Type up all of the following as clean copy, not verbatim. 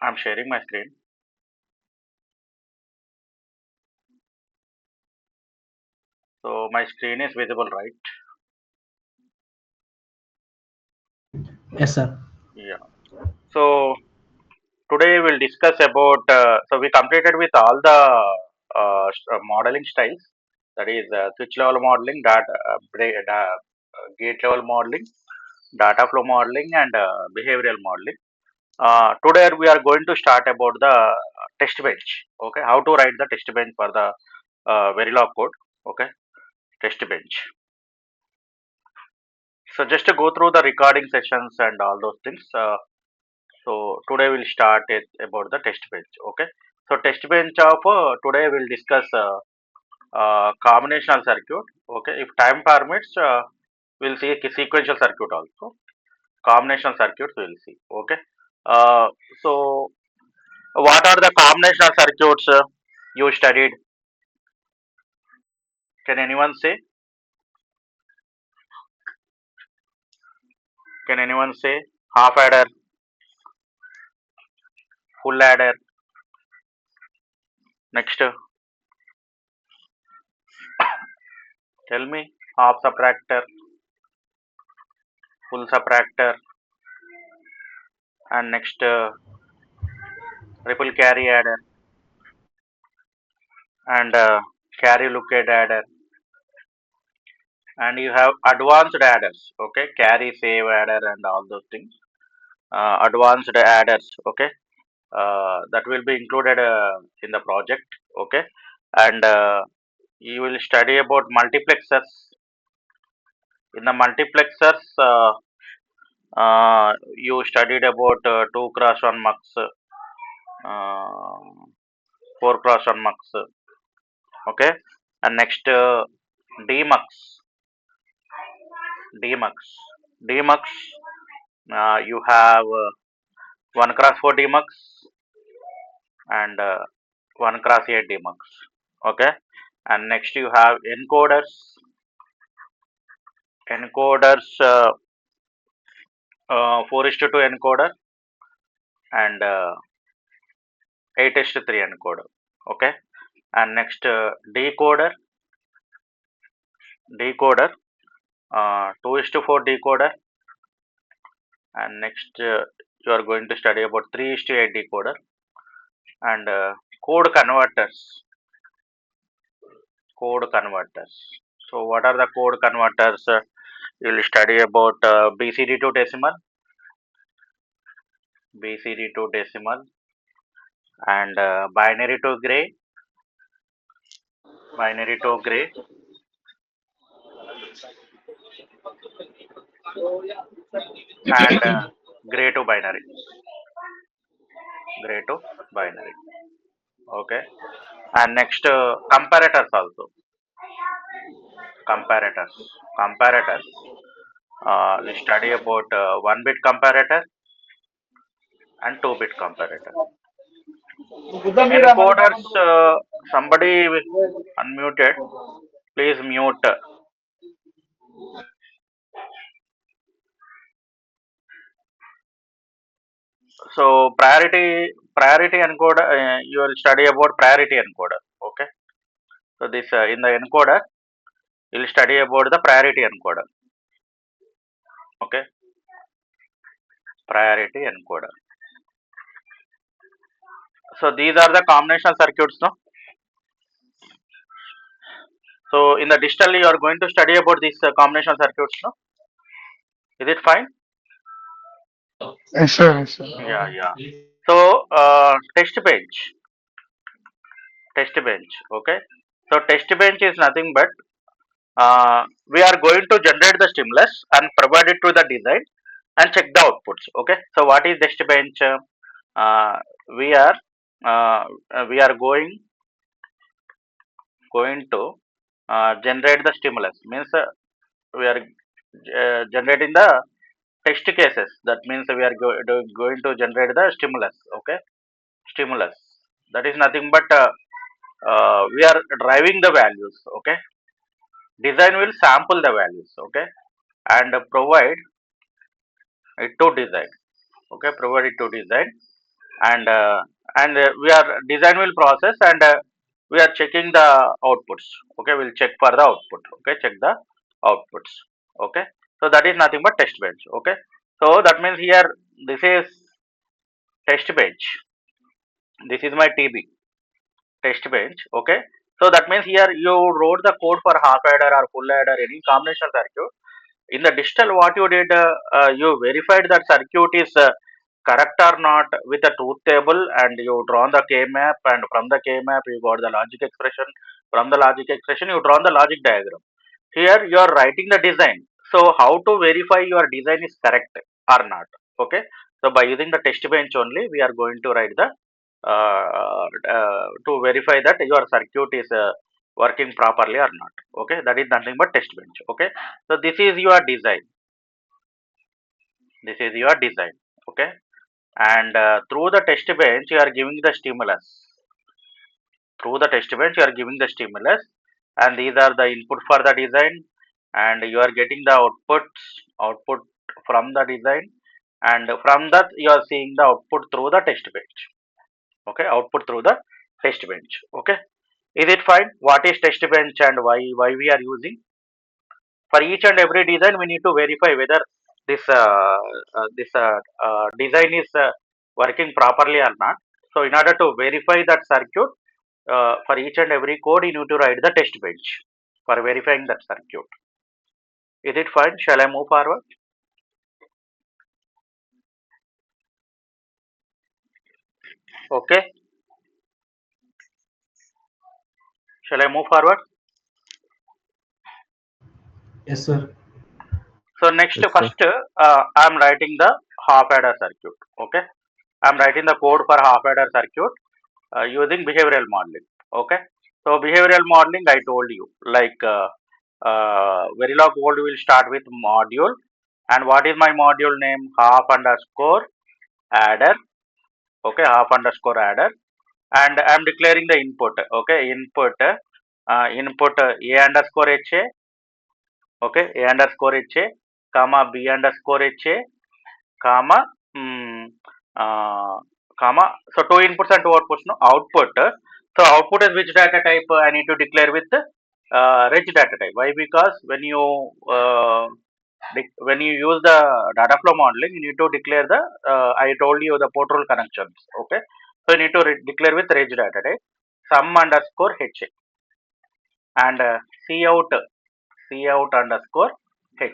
I'm sharing my screen. So my screen is visible, right? Yes, sir. Yeah. So today we'll discuss about. So we completed with all the modeling styles. That is switch level modeling, gate level modeling, data flow modeling, and behavioral modeling. Today we are going to start about the test bench. Okay, how to write the test bench for the Verilog code. Okay, test bench. So just to go through the recording sessions and all those things. So today we'll start it about the test bench. Okay. So test bench of today we'll discuss combinational circuit. Okay. If time permits, we'll see a sequential circuit also. Combinational circuits we'll see. Okay. Uh, so what are the combinational circuits you studied? Can anyone say? Can anyone say? Half adder, full adder. Next, tell me. Half subtractor, full subtractor, and next ripple carry adder and carry lookup adder, and you have advanced adders. Okay, carry save adder and all those things. Advanced adders. Okay, that will be included in the project. Okay, and you will study about multiplexers. In the multiplexers, you studied about 2 cross 1 mux, 4 cross 1 mux. Okay, and next dmux, dmux, dmux. You have 1 cross 4 dmux and 1 cross 8 dmux. Okay, and next you have encoders, encoders 4 is to 2 encoder and 8 is to 3 encoder. Okay, and next decoder, decoder 2 is to 4 decoder, and next you are going to study about 3 is to 8 decoder and code converters, code converters. So what are the code converters? You will study about BCD to decimal, BCD to decimal, and binary to gray, binary to gray, and gray to binary, gray to binary. Okay, and next comparators also, comparators, comparators. We study about 1 bit comparator and 2 bit comparator. Encoders, somebody unmuted. Please mute. So priority encoder. You will study about priority encoder. Okay. So this in the encoder, you will study about the priority encoder. Okay. Priority encoder. So these are the combinational circuits, no? So in the digital, you are going to study about these combinational circuits, no? Is it fine? Yes, sir. Yes, sir. Yeah, yeah. So test bench, test bench. Okay. So test bench is nothing but we are going to generate the stimulus and provide it to the design and check the outputs. Okay. So what is test bench? Uh, we are uh, we are going to generate the stimulus. Means we are generating the test cases. That means we are going to generate the stimulus. Okay, stimulus. That is nothing but we are driving the values. Okay, design will sample the values. Okay, and provide it to design. Okay, provide it to design and we are design will process, and we are checking the outputs. Okay, we'll check for the output. Okay, check the outputs. Okay, so that is nothing but test bench. Okay, so that means here this is test bench. This is my TB test bench. Okay, so that means here you wrote the code for half adder or full adder, any combinational circuit. In the digital, what you did, you verified that circuit is correct or not with a truth table, and you drawn the K map, and from the K map you got the logic expression. From the logic expression you drawn the logic diagram. Here you are writing the design. So how to verify your design is correct or not? Okay. So by using the test bench only, we are going to write the to verify that your circuit is working properly or not. Okay, that is nothing but test bench. Okay, so this is your design. This is your design. Okay, and through the test bench you are giving the stimulus. Through the test bench you are giving the stimulus, and these are the input for the design, and you are getting the output from the design, and from that you are seeing the output through the test bench. Okay, output through the test bench. Okay, is it fine? What is test bench and why we are using? For each and every design we need to verify whether this design is working properly or not. So in order to verify that circuit, for each and every code you need to write the test bench for verifying that circuit. Is it fine? Shall I move forward? Okay, shall I move forward? Yes, sir. So next, Yes, sir. first I am writing the half adder circuit. Okay, I am writing the code for half adder circuit using behavioral modeling. Okay, so behavioral modeling I told you, like Verilog code will start with module, and what is my module name? Half underscore adder. Okay, half underscore adder, and I am declaring the input. Okay, input a underscore ha. Okay, a underscore ha, comma b underscore ha, comma mm, uh, comma. So two inputs and two outputs. No output. So output is which data type? I need to declare with reg data type. Why? Because when you use the data flow modeling, you need to declare the I told you the port rule connections. Okay, so you need to declare with reg data type sum underscore ha, and cout underscore ha,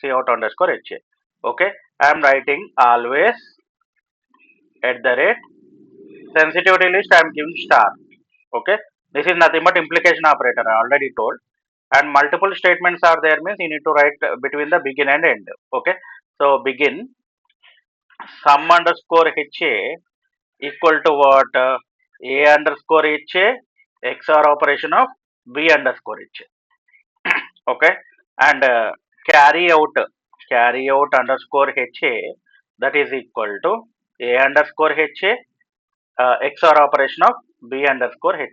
cout underscore ha. Okay, I am writing always at the rate sensitivity list. I am giving star. Okay, this is nothing but implication operator. I already told, and multiple statements are there, means you need to write between the begin and end. Okay, so begin sum underscore ha equal to what? A underscore ha XOR operation of b underscore ha. Okay, and carry out underscore ha, that is equal to a underscore ha XOR operation of b underscore ha.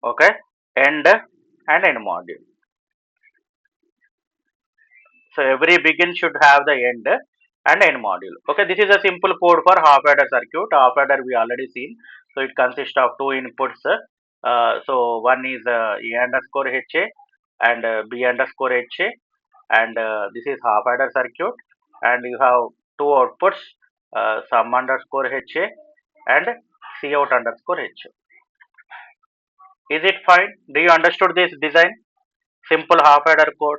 Okay, end and end module. So every begin should have the end and end module. Okay, this is a simple code for half adder circuit. Half adder we already seen. So it consists of two inputs. So one is a underscore ha and b underscore ha, and this is half adder circuit, and you have two outputs, sum underscore ha and cout underscore ha. Is it fine? Do you understood this design? Simple half adder code.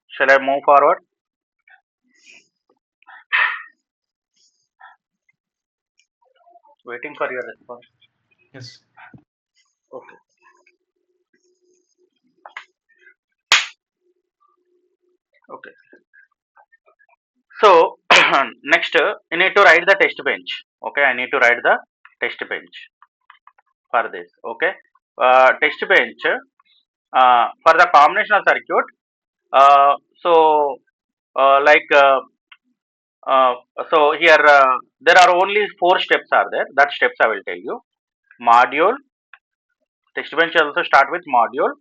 Shall I move forward? Waiting for your response. Yes. Okay. Okay. So next, you need to write the test bench. Okay, I need to write the test bench for this. Okay, test bench for the combinational circuit. So like uh, so here there are only four steps are there. That steps I will tell you. Module. Test bench also start with module.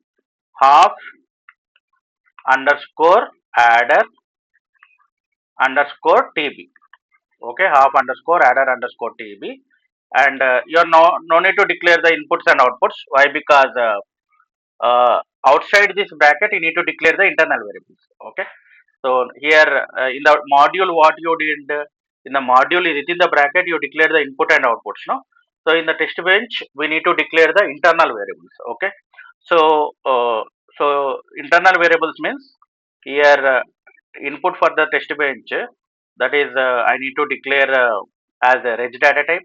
Half underscore adder underscore TB. Okay, half underscore adder underscore TB. And you're no need to declare the inputs and outputs. Why? Because outside this bracket you need to declare the internal variables. Okay, so here in the module what you did in the module within the bracket you declare the input and outputs, no? So in the test bench we need to declare the internal variables. Okay, so so internal variables means here input for the test bench, that is I need to declare as a reg data type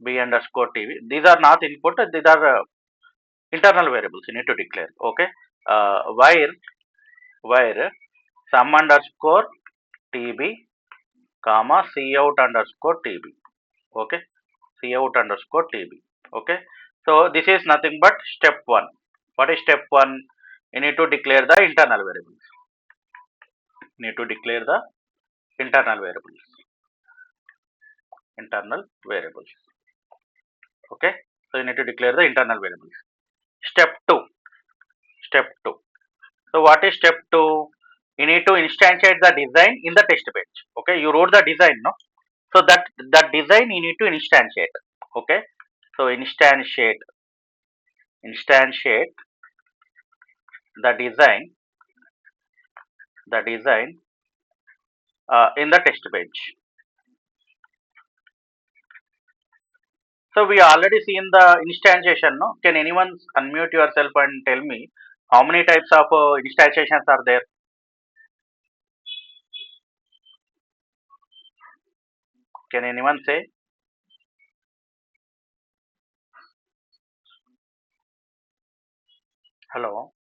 b underscore tv. These are not input, these are internal variables you need to declare. Okay, where sum underscore tb comma cout underscore tb. Okay, cout underscore tb. Okay, so this is nothing but step 1. What is step 1? You need to declare the internal variables. You need to declare the internal variables. Internal variables. Okay, so you need to declare the internal variables. Step 2. Step 2. So what is step 2? You need to instantiate the design in the test bench. Okay, you wrote the design, no? So that design you need to instantiate. Okay, so instantiate the design in the test bench. So we already seen the instantiation, no? Can anyone unmute yourself and tell me how many types of instantiations are there? Can anyone say? Hello.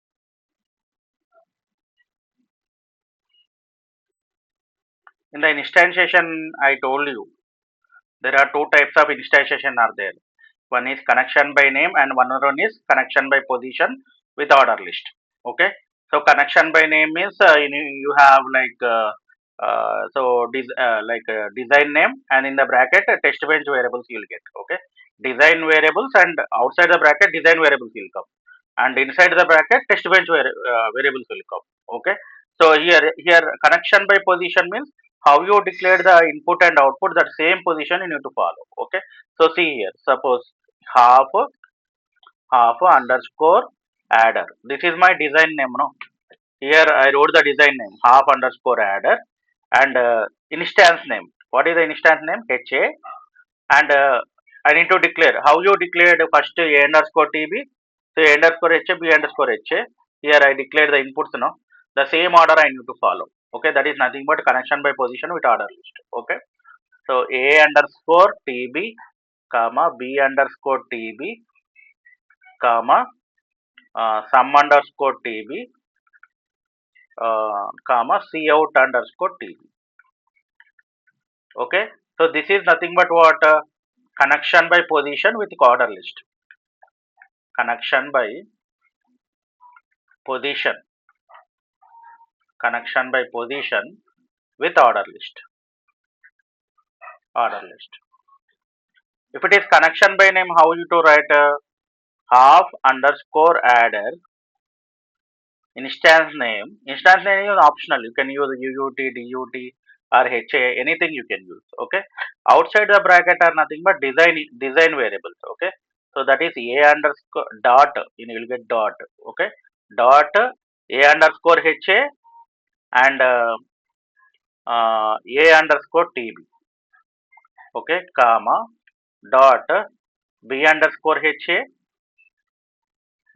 In the instantiation, I told you there are two types of instantiation are there. One is connection by name and one is connection by position with order list. Okay. So connection by name means you have like design name and in the bracket test bench variables you will get. Okay. Design variables and outside the bracket design variables will come, and inside the bracket test bench variables will come. Okay. So here connection by position means how you declare the input and output, that same position you need to follow. Okay, so see here, suppose half underscore adder, this is my design name, no? Here I wrote the design name half underscore adder, and instance name, what is the instance name? ha. And I need to declare, how you declared first a underscore tb, so a underscore ha, b underscore ha. Here I declare the inputs, no? The same order I need to follow. Okay, that is nothing but connection by position with order list. Okay, so a underscore tb comma b underscore tb comma sum underscore tb comma cout underscore tb. Okay, so this is nothing but what connection by position with order list. Connection by position. Connection by position with order list. Order list. If it is connection by name, how you to write half underscore adder instance name. Instance name is optional. You can use UUT, DUT, or HA, anything you can use. Okay. Outside the bracket are nothing but design variables. Okay. So that is a underscore dot. You will get dot. Okay. Dot a underscore HA and a underscore TB. Okay. Comma dot b underscore HA,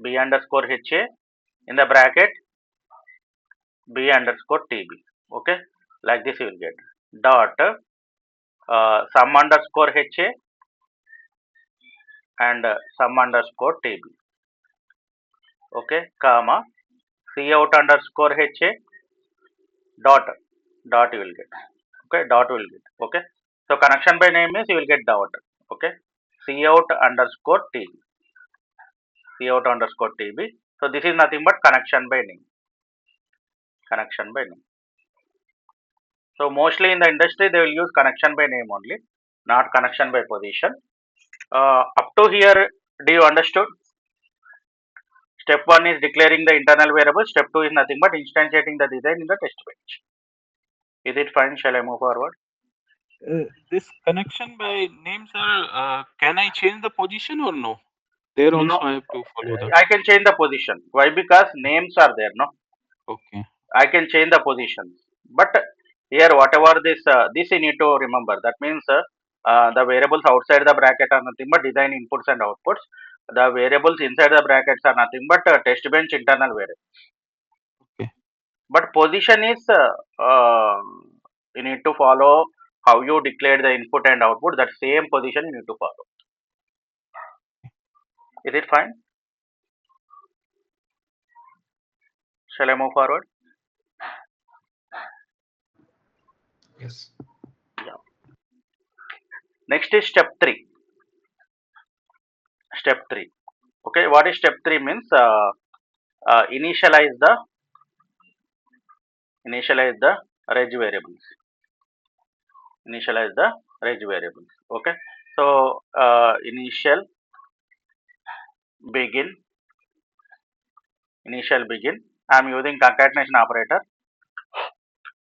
b underscore HA in the bracket b underscore tb. Okay, like this you will get dot sum underscore ha and sum underscore tb. Okay, comma cout underscore ha dot you will get. Okay, dot will get. Okay, so connection by name means you will get dot. Okay, cout underscore tb, cout underscore tb. So this is nothing but connection by name. Connection by name. So mostly in the industry they will use connection by name only, not connection by position. Up to here, do you understood? Step 1 is declaring the internal variable. Step 2 is nothing but instantiating the design in the test bench. Is it fine? Shall I move forward? This connection by names are, can I change the position or no? There No, also I have to follow the. I can change the position. Why? Because names are there, no? Okay. I can change the positions. But here, whatever this you need to remember. That means the variables outside the bracket are nothing but design inputs and outputs. The variables inside the brackets are nothing but test bench internal variables. Okay. But position is you need to follow how you declared the input and output. That same position you need to follow. Is it fine? Shall I move forward? Yes. Yeah. Next is step 3. Step 3. Okay, what is step 3 means? Initialize the reg variables. Initialize the reg variables. Okay, so begin initial begin. I am using concatenation operator.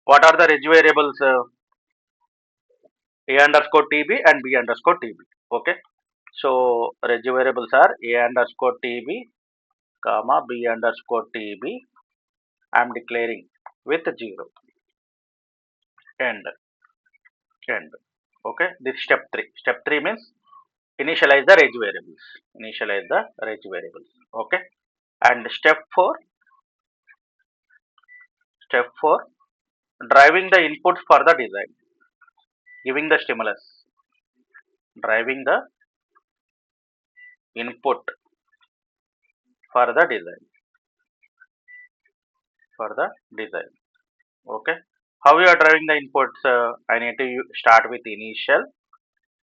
What are the reg variables? A underscore tb and b underscore tb. Okay, so reg variables are a underscore tb comma b underscore tb. I am declaring with 0 end end. Okay, this step 3. Step 3 means initialize the reg variables. Initialize the reg variables. Okay, and step 4 driving the inputs for the design, giving the stimulus, driving the input for the design, for the design. Okay, how you are driving the inputs? I need to start with initial.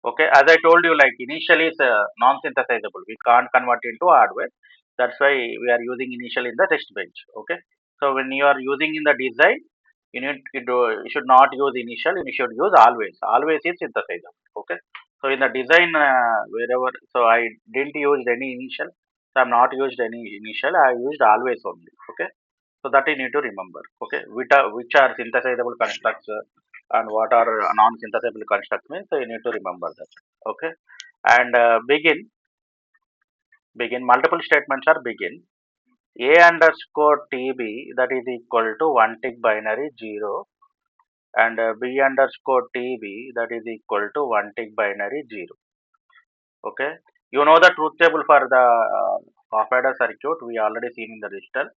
Okay, as I told you, like initial is non-synthesizable. We can't convert into hardware. That's why we are using initial in the test bench. Okay, so when you are using in the design, you should not use initial. You should use always. Always is synthesizable. Okay, so in the design wherever, so I didn't use any initial. So I'm not used any initial. I used always only. Okay, so that you need to remember. Okay, which are synthesizable constructs and what are non-synthesizable constructs means, so you need to remember that. Okay, and begin multiple statements are begin a underscore tb that is equal to one tick binary 0 and b underscore tb that is equal to one tick binary 0. Okay, you know the truth table for the half adder circuit we already seen in the digital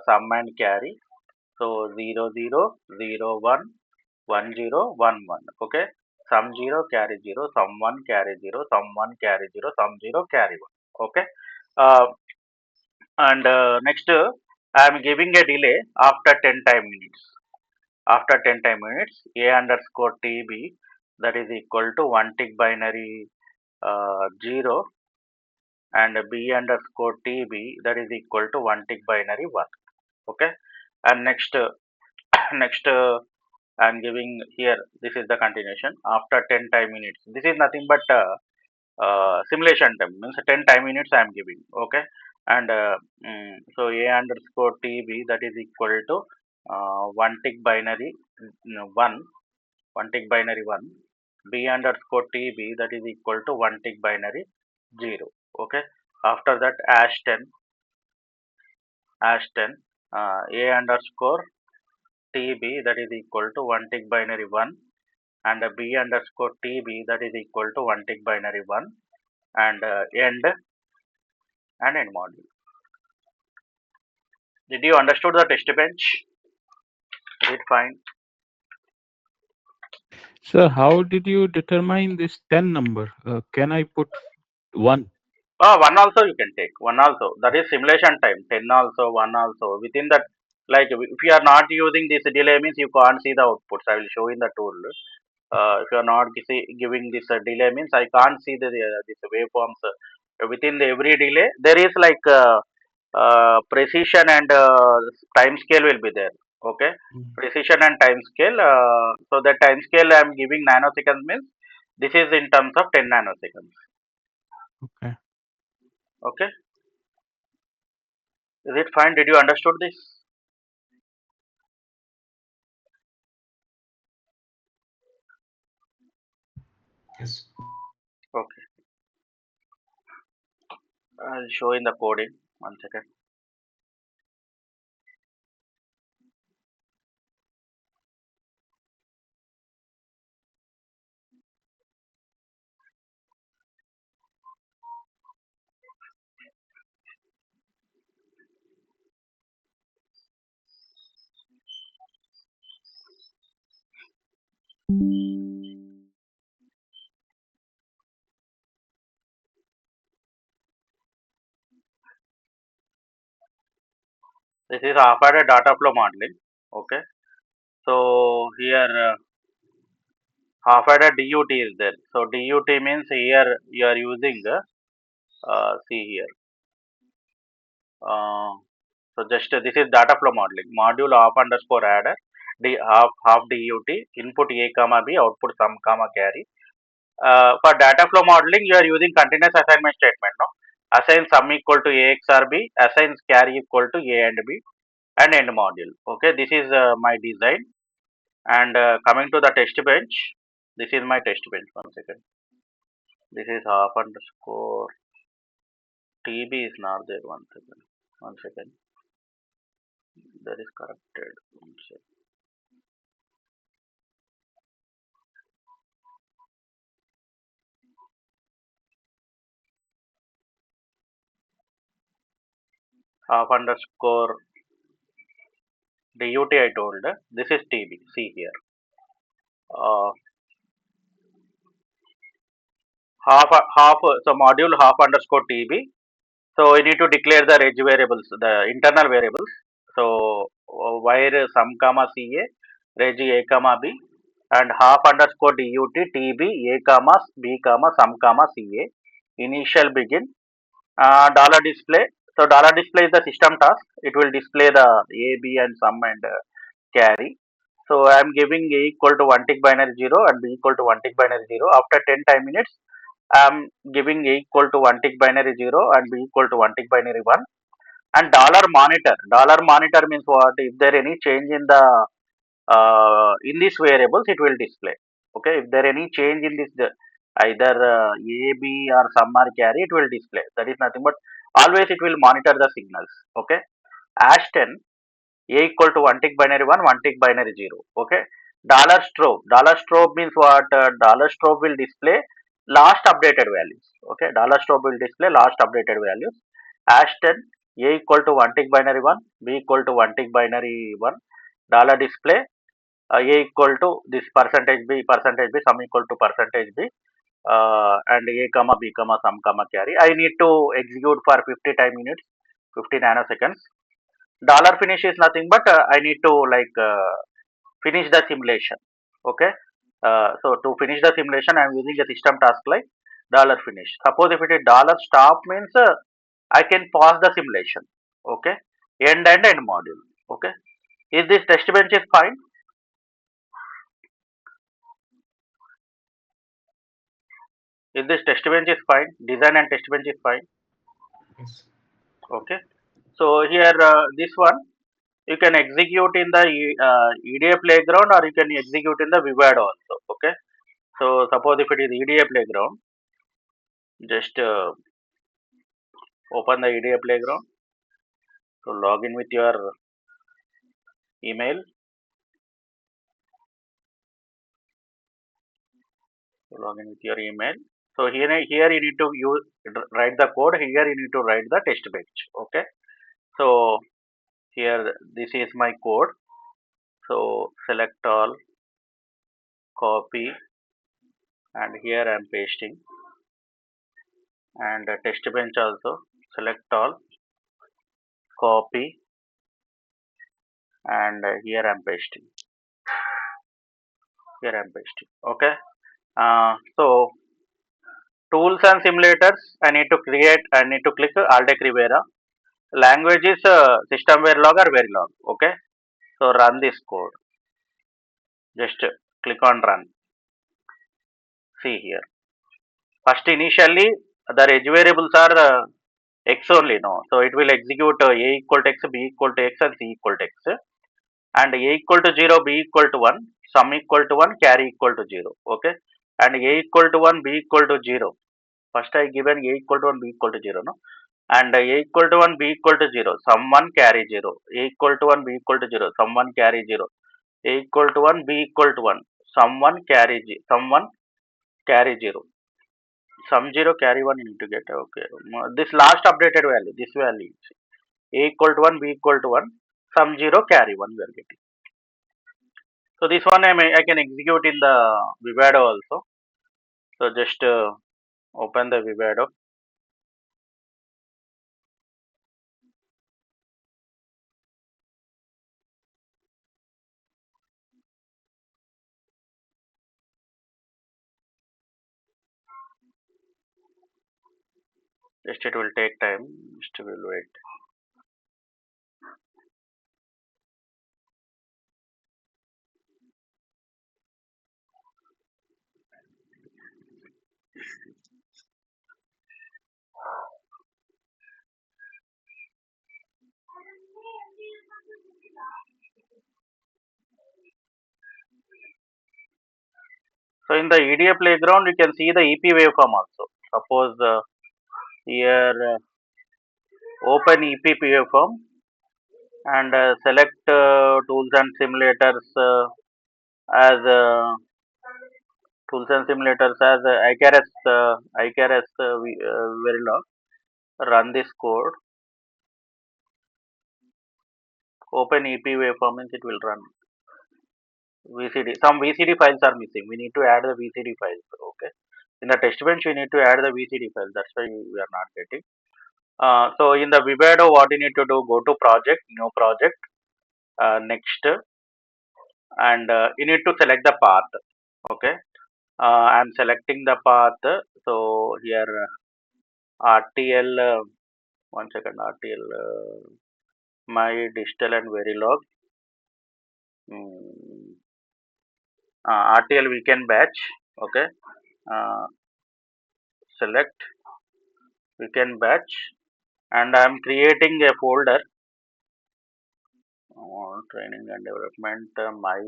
sum and carry. So 0 0 0 1 1 0 1 1. Okay, sum 0 carry 0, sum 1 carry 0, sum 1 carry 0, sum 0 carry 1. Okay, uh, and next I am giving a delay after 10 time minutes. After 10 time minutes, a underscore tb that is equal to one tick binary 0 and b underscore tb that is equal to one tick binary 1. Okay, and next next I'm giving here, this is the continuation after 10 time minutes. This is nothing but simulation time, means 10 time minutes I am giving. Okay, and so a underscore tb that is equal to one tick binary 1, one tick binary 1, b underscore tb that is equal to one tick binary 0. Okay, after that as 10 a underscore tb that is equal to one tick binary 1 and b underscore tb that is equal to one tick binary 1 and end module. Did you understood the test bench? Is it fine? Sir, how did you determine this 10 number? Can I put 1? One also you can take. One also. That is simulation time. 10 also, one also. Within that, like if you are not using this delay means you can't see the outputs. I will show in the tool. If you are not giving this delay means I can't see this waveforms. Within every delay, there is like precision and time scale will be there. Okay, Mm. precision and time scale. So the time scale I am giving nanoseconds means this is in terms of 10 nanoseconds. Okay. Okay, is it fine? Did you understood this? Yes. Okay. I'll show in the coding. 1 second. This is half-added data flow modeling. Okay. So here half-added DUT is there. So DUT means here you are using see here. Uh, so just this is data flow modeling. Module half underscore adder d half DUT input a comma b output sum comma carry. For data flow modeling, you are using continuous assignment statement. No, assign sum equal to a x or b, assigns carry equal to a and b, and end module. Okay, this is my design. And coming to the test bench, this is my test bench. 1 second. This is half underscore TB is not there. 1 second. 1 second. That is corrected. 1 second. Half underscore DUT I told. This is TB. See here. Uh, half so module half underscore TB. So we need to declare the reg variables, the internal variables. So where sum comma CA, reg a comma b, and half underscore DUT TB a comma b comma sum comma CA. Initial begin dollar display. So dollar display is the system task. It will display the a, b, and sum and carry. So I am giving a equal to 1 tick binary 0 and b equal to 1 tick binary 0. After 10 time minutes, I am giving a equal to 1 tick binary 0 and b equal to 1 tick binary 1. And dollar monitor. Dollar monitor means what? If there any change in these variables, it will display. Okay. If there any change in this either a, b, or sum or carry, it will display. That is nothing but always it will monitor the signals. Okay. As 10 a equal to 1 tick binary 1, 1 tick binary 0. Okay. Dollar strobe. Dollar strobe means what? Dollar strobe will display last updated values. Okay. Dollar strobe will display last updated values. Hash 10 a equal to 1 tick binary 1, b equal to 1 tick binary 1. Dollar display a equal to this percentage b sum equal to percentage b. And a comma b comma sum comma carry. I need to execute for 50 time units, 50 nanoseconds. Dollar finish is nothing but I need to like finish the simulation. Okay. So to finish the simulation, I am using the system task like dollar finish. Suppose if it is dollar stop means I can pause the simulation. Okay. End and end module. Okay. Is this test bench is fine? Is this test bench is fine? Design and test bench is fine. Yes. Okay. So here this one you can execute in the EDA playground or you can execute in the Vivado also. Okay. So suppose if it is EDA playground, just open the EDA playground. So log in with your email. So log in with your email. So here you need to write the code. Here you need to write the test bench. Okay. So here this is my code. So select all, copy, and here I am pasting. And test bench also select all, copy, and here I am pasting. Here I am pasting. Okay. So tools and simulators. I need to click Alt Rivera. Language is SystemVerilog or Verilog. Okay. So run this code. Just click on run. See here. First initially the reg variables are x only. No. So it will execute a equal to x, b equal to x, and c equal to x. And a equal to 0, b equal to 1, sum equal to 1, carry equal to 0. Okay. and A equal to 1, B equal to 0. First I given A equal to 1, B equal to 0, no? And A equal to 1, B equal to 0, someone carry 0. A equal to 1, B equal to 0, someone carry 0. A equal to 1, B equal to 1, someone carry 0. Some 0 carry 1 you need to get, okay. This last updated value, this value, A equal to 1, B equal to 1, some 0 carry 1 we are getting. So this one I can execute in the Vivado also. So just open the Vivado. Just it will take time. Just will wait. So in the EDA playground, you can see the EP waveform also. Suppose here open EP waveform and select tools and simulators as ICARES Verilog. Run this code. Open EP waveform means it will run. VCD. Some VCD files are missing. We need to add the VCD files. Okay. In the test bench, we need to add the VCD file. That's why we are not getting. So in the Vivado, what you need to do? Go to project, new project, next, and you need to select the path. Okay. I'm selecting the path. So here RTL. One second. RTL. My digital and Verilog. Mm, RTL weekend batch. Okay. Uh, select weekend batch, and I'm creating a folder. Training and development. My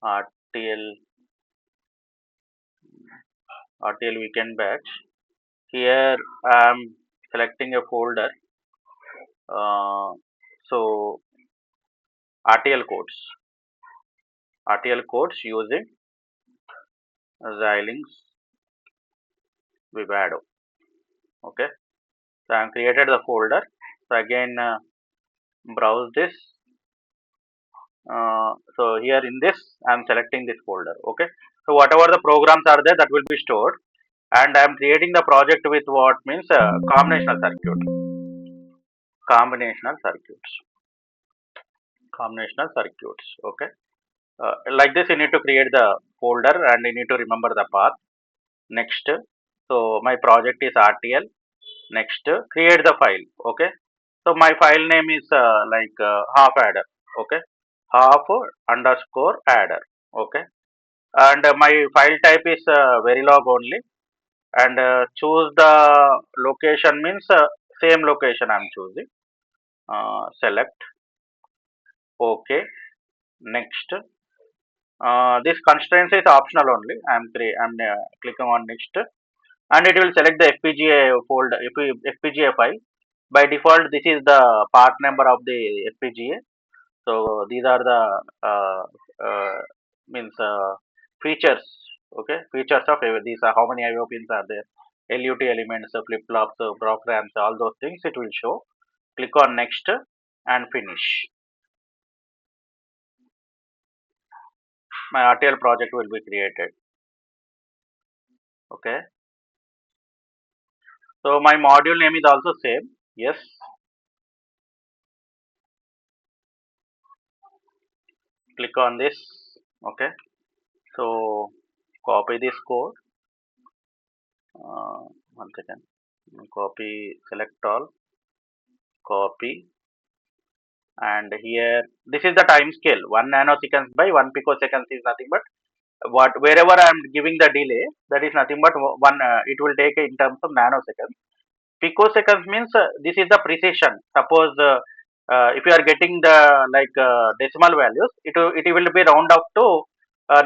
RTL weekend batch. Here I'm selecting a folder. So RTL codes using Xilinx Vivado. Okay. So I have created the folder. So again browse this. So here in this I am selecting this folder. Okay. So whatever the programs are there, that will be stored, and I am creating the project with what means combinational circuit. Combinational circuits. Combinational circuits. Okay. Like this, you need to create the folder and you need to remember the path. Next, so my project is RTL. Next, create the file. Okay. So my file name is half adder. Okay. Half underscore adder. Okay. And my file type is Verilog only. And choose the location means same location I am choosing. Select. Okay. Next. This constraint is optional only. I'm clicking on next, and it will select the FPGA folder, FPGA file. By default, this is the part number of the FPGA. So these are the means features. Okay, features of these are how many IO pins are there, LUT elements, flip flops, programs, all those things. It will show. Click on next and finish. My RTL project will be created. Okay. So my module name is also same. Yes. Click on this. Okay. So copy this code. One second. Copy. Select all. Copy. And here this is the time scale. 1 nanoseconds by 1 picoseconds is nothing but what wherever I am giving the delay, that is nothing but one. It will take in terms of nanoseconds. Picoseconds means this is the precision. Suppose if you are getting the decimal values, it will be round up to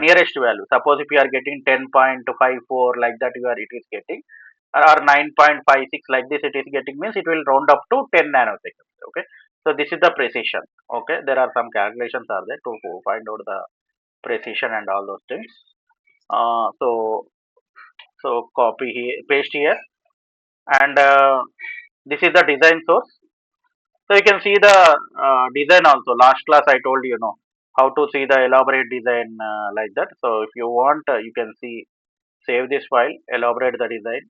nearest value. Suppose if you are getting 10.54 like that, it is getting, or 9.56 like this it is getting, means it will round up to 10 nanoseconds. Okay, so this is the precision. Okay, there are some calculations are there to find out the precision and all those things. So copy here, paste here, and this is the design source. So you can see the design also. Last class I told you know how to see the elaborate design like that. So if you want, you can see, save this file, elaborate the design.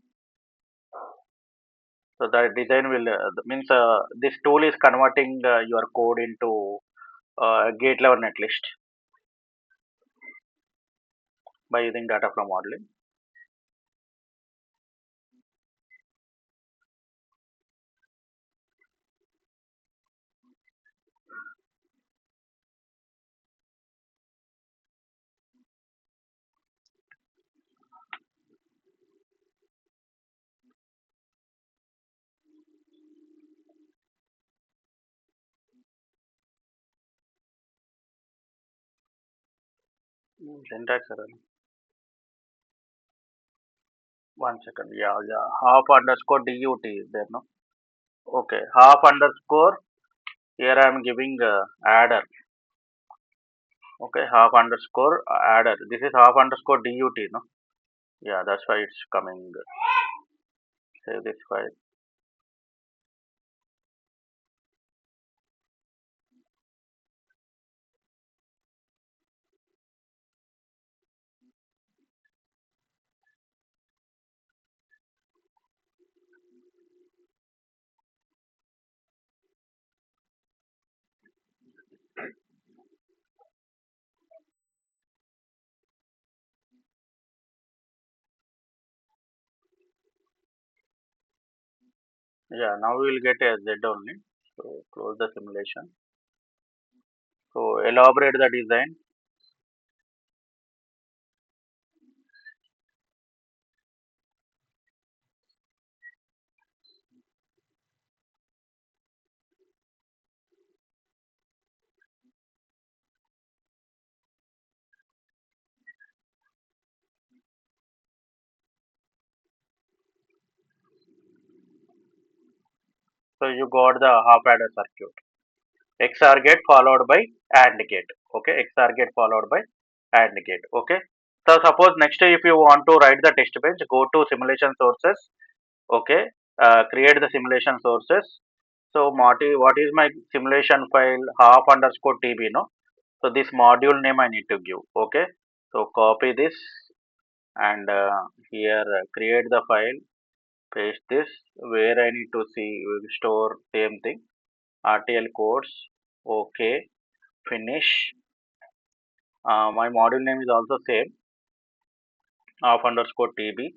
So the design will means this tool is converting your code into gate level netlist by using data flow modeling. Syntax error. One second. Yeah, yeah. Half underscore dut is there, no? Okay. Half underscore. Here I am giving adder. Okay. Half underscore adder. This is half underscore dut, no? Yeah, that's why it's coming. Save this file. Yeah, now we will get a Z only. So close the simulation. So elaborate the design. So you got the half adder circuit. XOR gate followed by AND gate. Okay, XOR gate followed by AND gate. Okay. So suppose next if you want to write the test bench, go to simulation sources. Okay, create the simulation sources. So what is my simulation file? Half underscore TB. No. So this module name I need to give. Okay. So copy this and here create the file. Paste this where I need to see store same thing. RTL codes. Okay. Finish. My module name is also same, half underscore TB.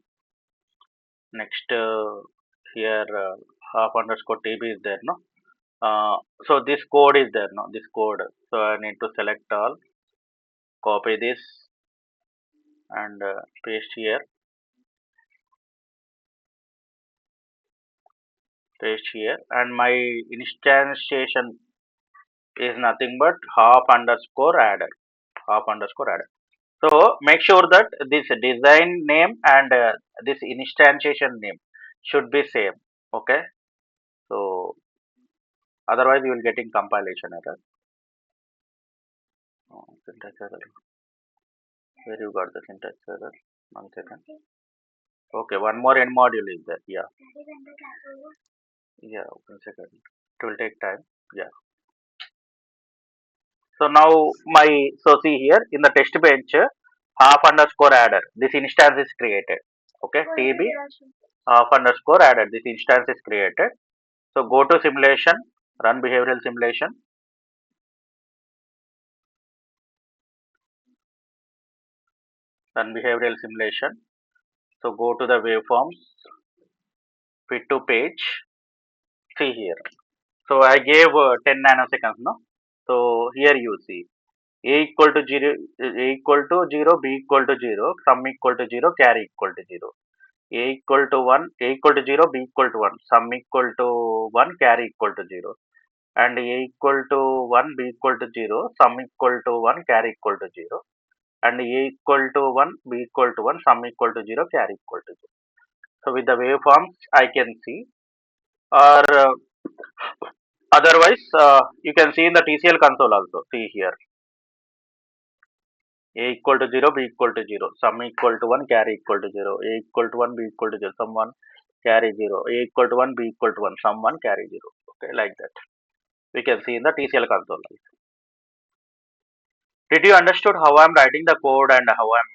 Next here half underscore TB is there, no? So this code is there, no? This code. So I need to select all, copy this and paste here, and my instantiation is nothing but half underscore adder, half underscore adder. So make sure that this design name and this instantiation name should be same. Okay. So otherwise you will getting compilation error. Syntax error. Where you got the syntax error? 1 second. Okay, one more end module is there. Yeah. Yeah, 1 second. It will take time. Yeah. So now see here in the test bench, half underscore adder. This instance is created. Okay, TB half underscore adder. This instance is created. So go to simulation, run behavioral simulation. Run behavioral simulation. So go to the waveforms, fit to page. See here. So I gave 10 nanoseconds, no? So here you see A equal to 0, A equal to 0, B equal to 0, sum equal to 0, carry equal to 0. A equal to 1, A equal to 0, B equal to 1, sum equal to 1, carry equal to 0. And A equal to 1, B equal to 0, sum equal to 1, carry equal to 0. and A equal to 1, B equal to 1, sum equal to 0, carry equal to 0. So with the waveforms I can see, or otherwise you can see in the TCL console also. See here, A equal to 0, B equal to 0, sum equal to 1, carry equal to 0, A equal to 1, B equal to 0, sum 1, carry 0, A equal to 1, B equal to 1, sum 1, carry 0. Okay, like that. We can see in the TCL console. Did you understood how I'm writing the code and how I'm,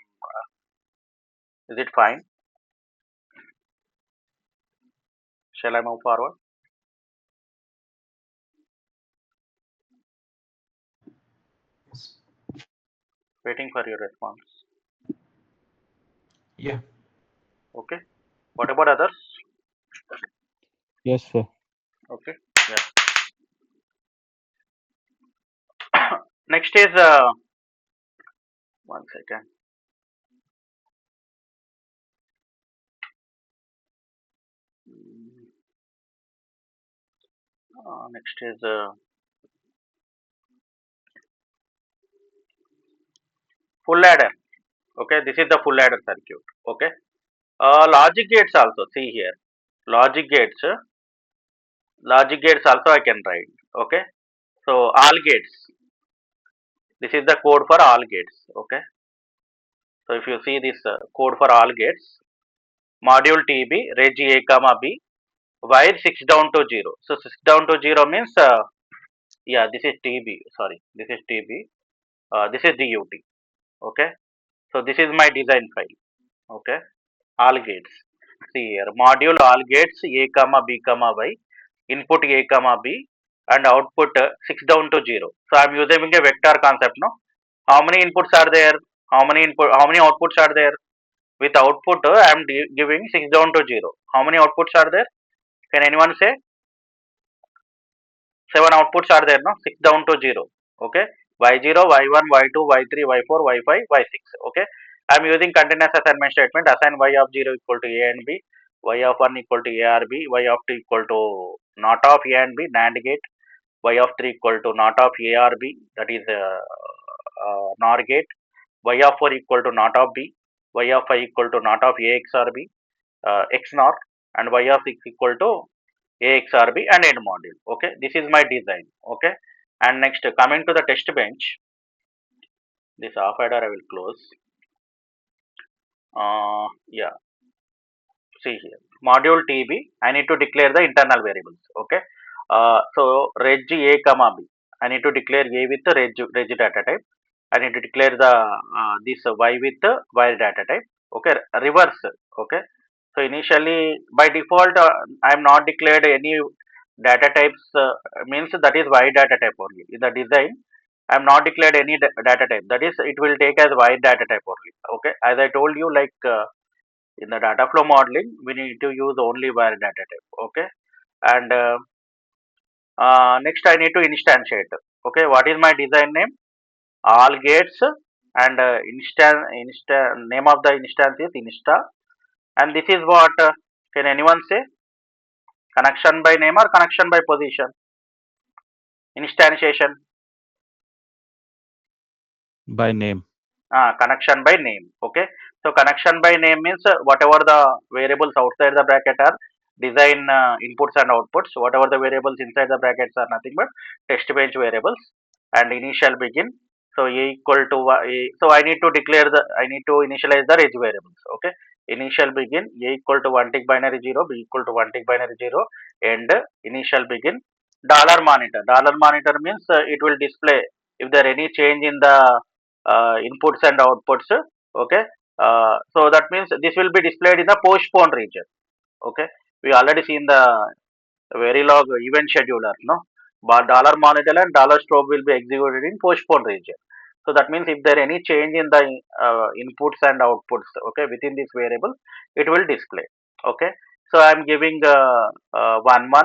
is it fine? Shall I move forward? Yes. Waiting for your response. Yeah. Okay. What about others? Yes, sir. Okay. Yeah. Next is one second. Next is full adder. Okay, this is the full adder circuit. Okay. Logic gates also. See here. Logic gates. Logic gates also I can write. Okay. So all gates. This is the code for all gates. Okay. So if you see this code for all gates, module TB, reg A comma B, wire 6 down to 0. So 6 down to 0 means, yeah, this is TB. Sorry, this is TB. This is DUT. Okay. So this is my design file. Okay. All gates. See here, module all gates A comma B comma Y, input A comma B, and output 6 down to 0. So I am using a vector concept. No, how many inputs are there? How many outputs are there? With output, I am giving 6 down to 0. How many outputs are there? Can anyone say? 7 outputs are there, no? 6 down to 0. Okay. Y0, Y1, Y2, Y3, Y4, Y5, Y6. Okay. I am using continuous assignment statement. Assign Y of 0 equal to A and B. Y of 1 equal to A or B. Y of 2 equal to not of A and B. NAND gate. Y of 3 equal to not of A or B. That is NOR gate. Y of 4 equal to not of B. Y of 5 equal to not of A XOR B. XNOR. And Y of 6 equal to AXRB and end module. Okay, this is my design. Okay, and next coming to the test bench, this off adder I will close. Yeah, see here, module TB, I need to declare the internal variables. Okay, so reg A comma B, I need to declare A with the reg data type. I need to declare the this Y with the wire data type. Okay, reverse. Okay, so initially by default I am not declared any data types, means that is Y data type only. In the design I am not declared any data type, that is it will take as Y data type only. Okay, as I told you, like in the data flow modeling we need to use only wire data type. Okay, and next I need to instantiate. Okay, what is my design name? All gates, and name of the instance is insta, and this is what, can anyone say? Connection by name or connection by position? Instantiation. By name. Connection by name. Okay, so connection by name means whatever the variables outside the bracket are design inputs and outputs. Whatever the variables inside the brackets are nothing but test bench variables. And initial begin. So a equal to so I need to declare the, I need to initialize the reg variables. Okay, initial begin a equal to 1 tick binary 0, b equal to 1 tick binary 0, and initial begin dollar monitor. Dollar monitor means it will display if there any change in the inputs and outputs. Okay, so that means this will be displayed in the postpone region. Okay, we already seen the Verilog event scheduler, no? But dollar monitor and dollar strobe will be executed in postpone region. So that means if there any change in the inputs and outputs, okay, within this variable, it will display. Okay, so I am giving 1 1,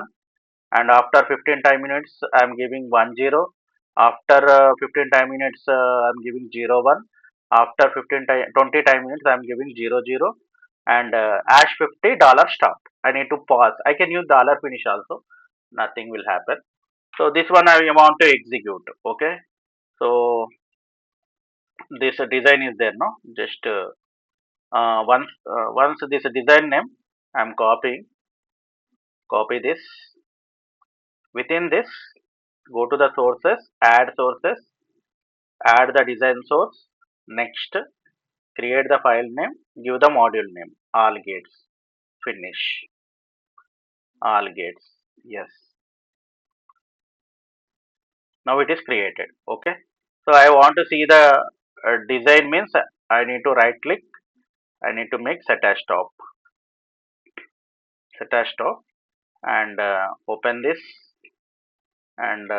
and after 15 time minutes I am giving 1 0. After 15 time minutes I am giving 0 1. After 15 time 20 time minutes I am giving 0 0, and hash 50 dollar stop. I need to pause. I can use dollar finish also, nothing will happen. So this one I want to execute. Okay, so this design is there, no? Just once this design name, I'm copy this. Within this, go to the sources, add sources, add the design source. Next, create the file name, give the module name, all gates, finish, all gates. Yes. Now it is created. Okay. So I want to see the design means I need to right click. I need to make set as top, and open this, and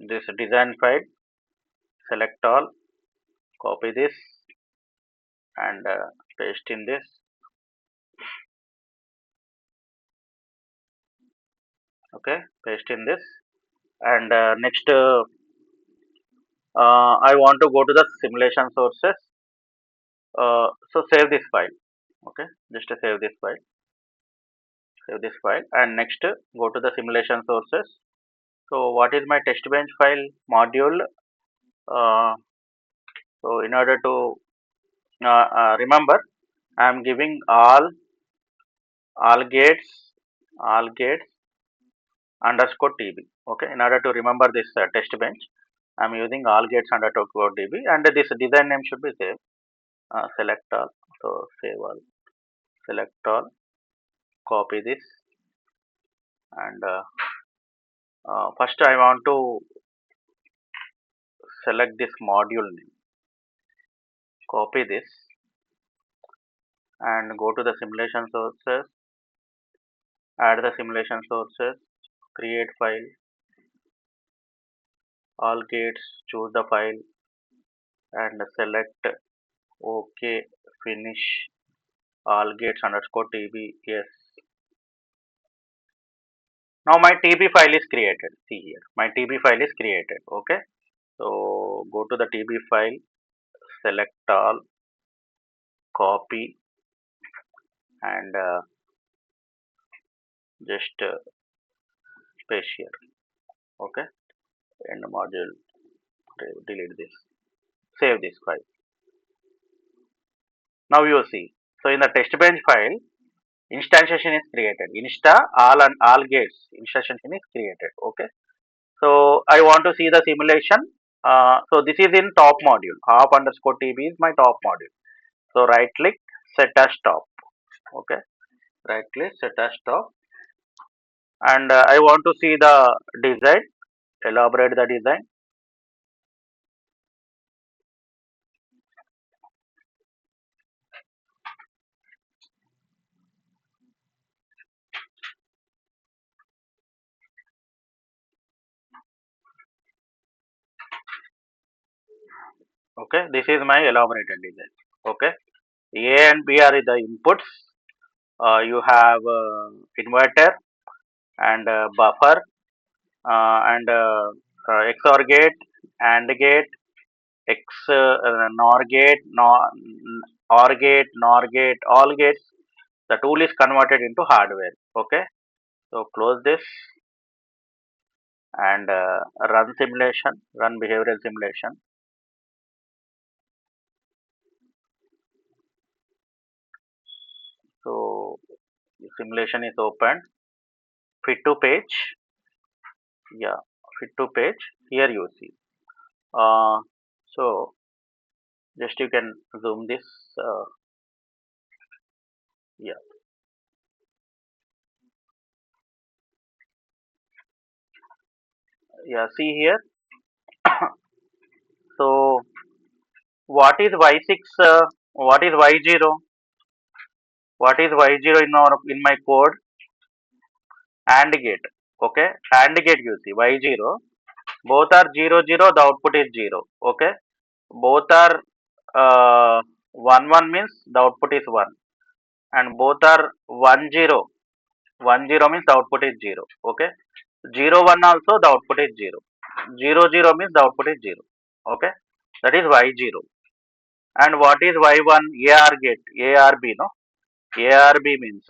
this design file, select all, copy this, and paste in this. Okay, paste in this, and next I want to go to the simulation sources. So save this file. Okay, just save this file. Save this file, and next go to the simulation sources. So what is my test bench file module? Uh, so in order to remember, I am giving all gates underscore tb. Okay, in order to remember this test bench, I am using all gates underscore tb, and this design name should be saved. Select all. So save all. Select all. Copy this, and first I want to select this module name. Copy this and go to the simulation sources. Add the simulation sources. Create file. All gates. Choose the file and select OK. Finish. All gates underscore tb. Yes. Now my tb file is created. See here, my tb file is created. Okay. So go to the tb file. Select all. Copy and just paste here. Okay, and module, delete this, save this file. Now you see, so in the test bench file, instantiation is created. Insta all and all gates instantiation is created. Okay, so I want to see the simulation. So this is in top module. Hop underscore tb is my top module. So right click, set as top. Okay, right click, set as top, and I want to see the design. Elaborate the design. Okay, this is my elaborated design. Okay, A and B are the inputs. You have inverter and buffer and XOR gate, AND gate, X NOR gate, OR gate, NOR gate, all gates. The tool is converted into hardware. Okay, so close this and run simulation, run behavioral simulation. So simulation is open. Fit to page. Yeah, fit to page. Here you see. So just you can zoom this. Uh, yeah, yeah. See here. So what is y6? What is y0? What is y0 in my code? AND gate. Okay, AND gate. You see y0. Both are 0 0. The output is 0. Okay. Both are 1 1 means the output is 1, and both are 1 0. 1 0 means the output is 0. Okay. 0 1 also the output is 0. 0 0 means the output is 0. Okay. That is y0. And what is y1? AR gate. ARB, no? ARB means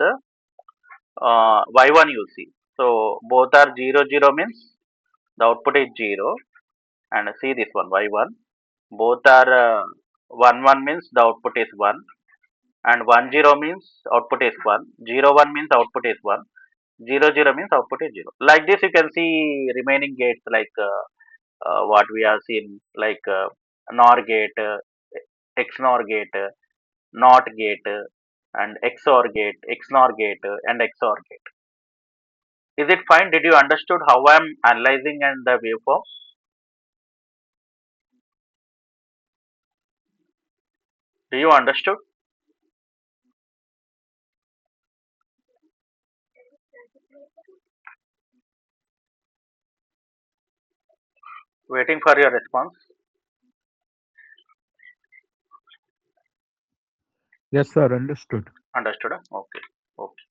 y1 you see. So both are 0 0 means the output is 0. And see this one y1. Both are 1 1 means the output is 1, and 1 0 means output is 1, 0 1 means output is 1, 0 0 means output is 0. Like this, you can see remaining gates like what we have seen, like NOR gate, XNOR gate, NOT gate, and XOR gate, XNOR gate, and XOR gate. Is it fine? Did you understood how I am analyzing and the waveform? Do you understood? Waiting for your response. Yes, sir. Understood. Understood? Okay. Okay.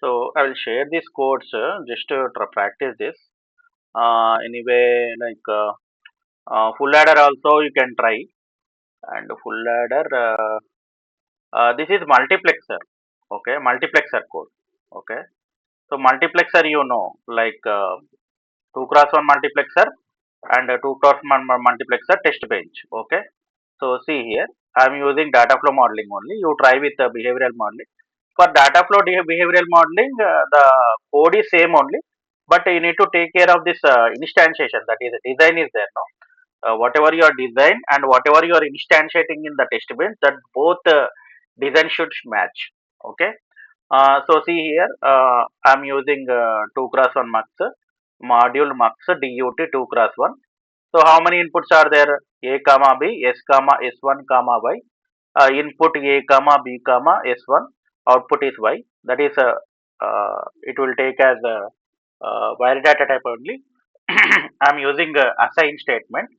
So I will share these codes just to practice this. Anyway, like full adder also you can try, and full adder. This is multiplexer. Okay, multiplexer code. Okay. So multiplexer, you know, like 2 cross 1 multiplexer and 2 cross 1 multiplexer test bench. Okay. So see here, I am using data flow modeling only. You try with behavioral modeling. For data flow behavioral modeling, the code is same only, but you need to take care of this instantiation. That is, design is there now. Whatever your design and whatever you are instantiating in the test bench, that both design should match. Okay. So see here, I'm using 2 cross 1 mux module mux DUT 2 cross 1. So how many inputs are there? A comma B, S comma S1 comma Y. Input A comma B comma S1. Output is Y. That is it will take as a wire data type only. I'm using assign statement,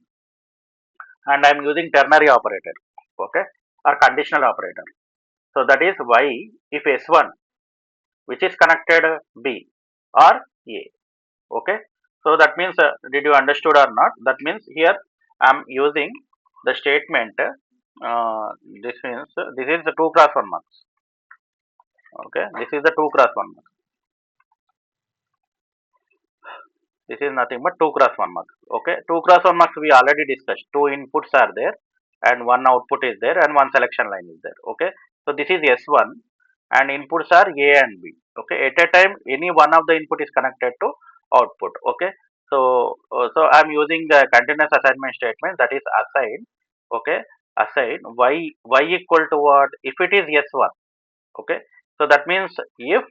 and I'm using ternary operator. Okay, or conditional operator. So that is Y if S1 which is connected B or A. Okay. So that means, did you understood or not? That means here I am using the statement. This means this is the 2 cross 1 marks. Okay. This is the 2 cross 1 marks. This is nothing but 2 cross 1 marks. Okay. 2 cross 1 marks we already discussed. Two inputs are there, and one output is there, and one selection line is there. Okay. So this is S1, and inputs are A and B. Okay. At a time, any one of the input is connected to output. Okay. So I'm using the continuous assignment statement, that is assign. Okay. Assign y equal to what? If it is S1. Okay. So that means if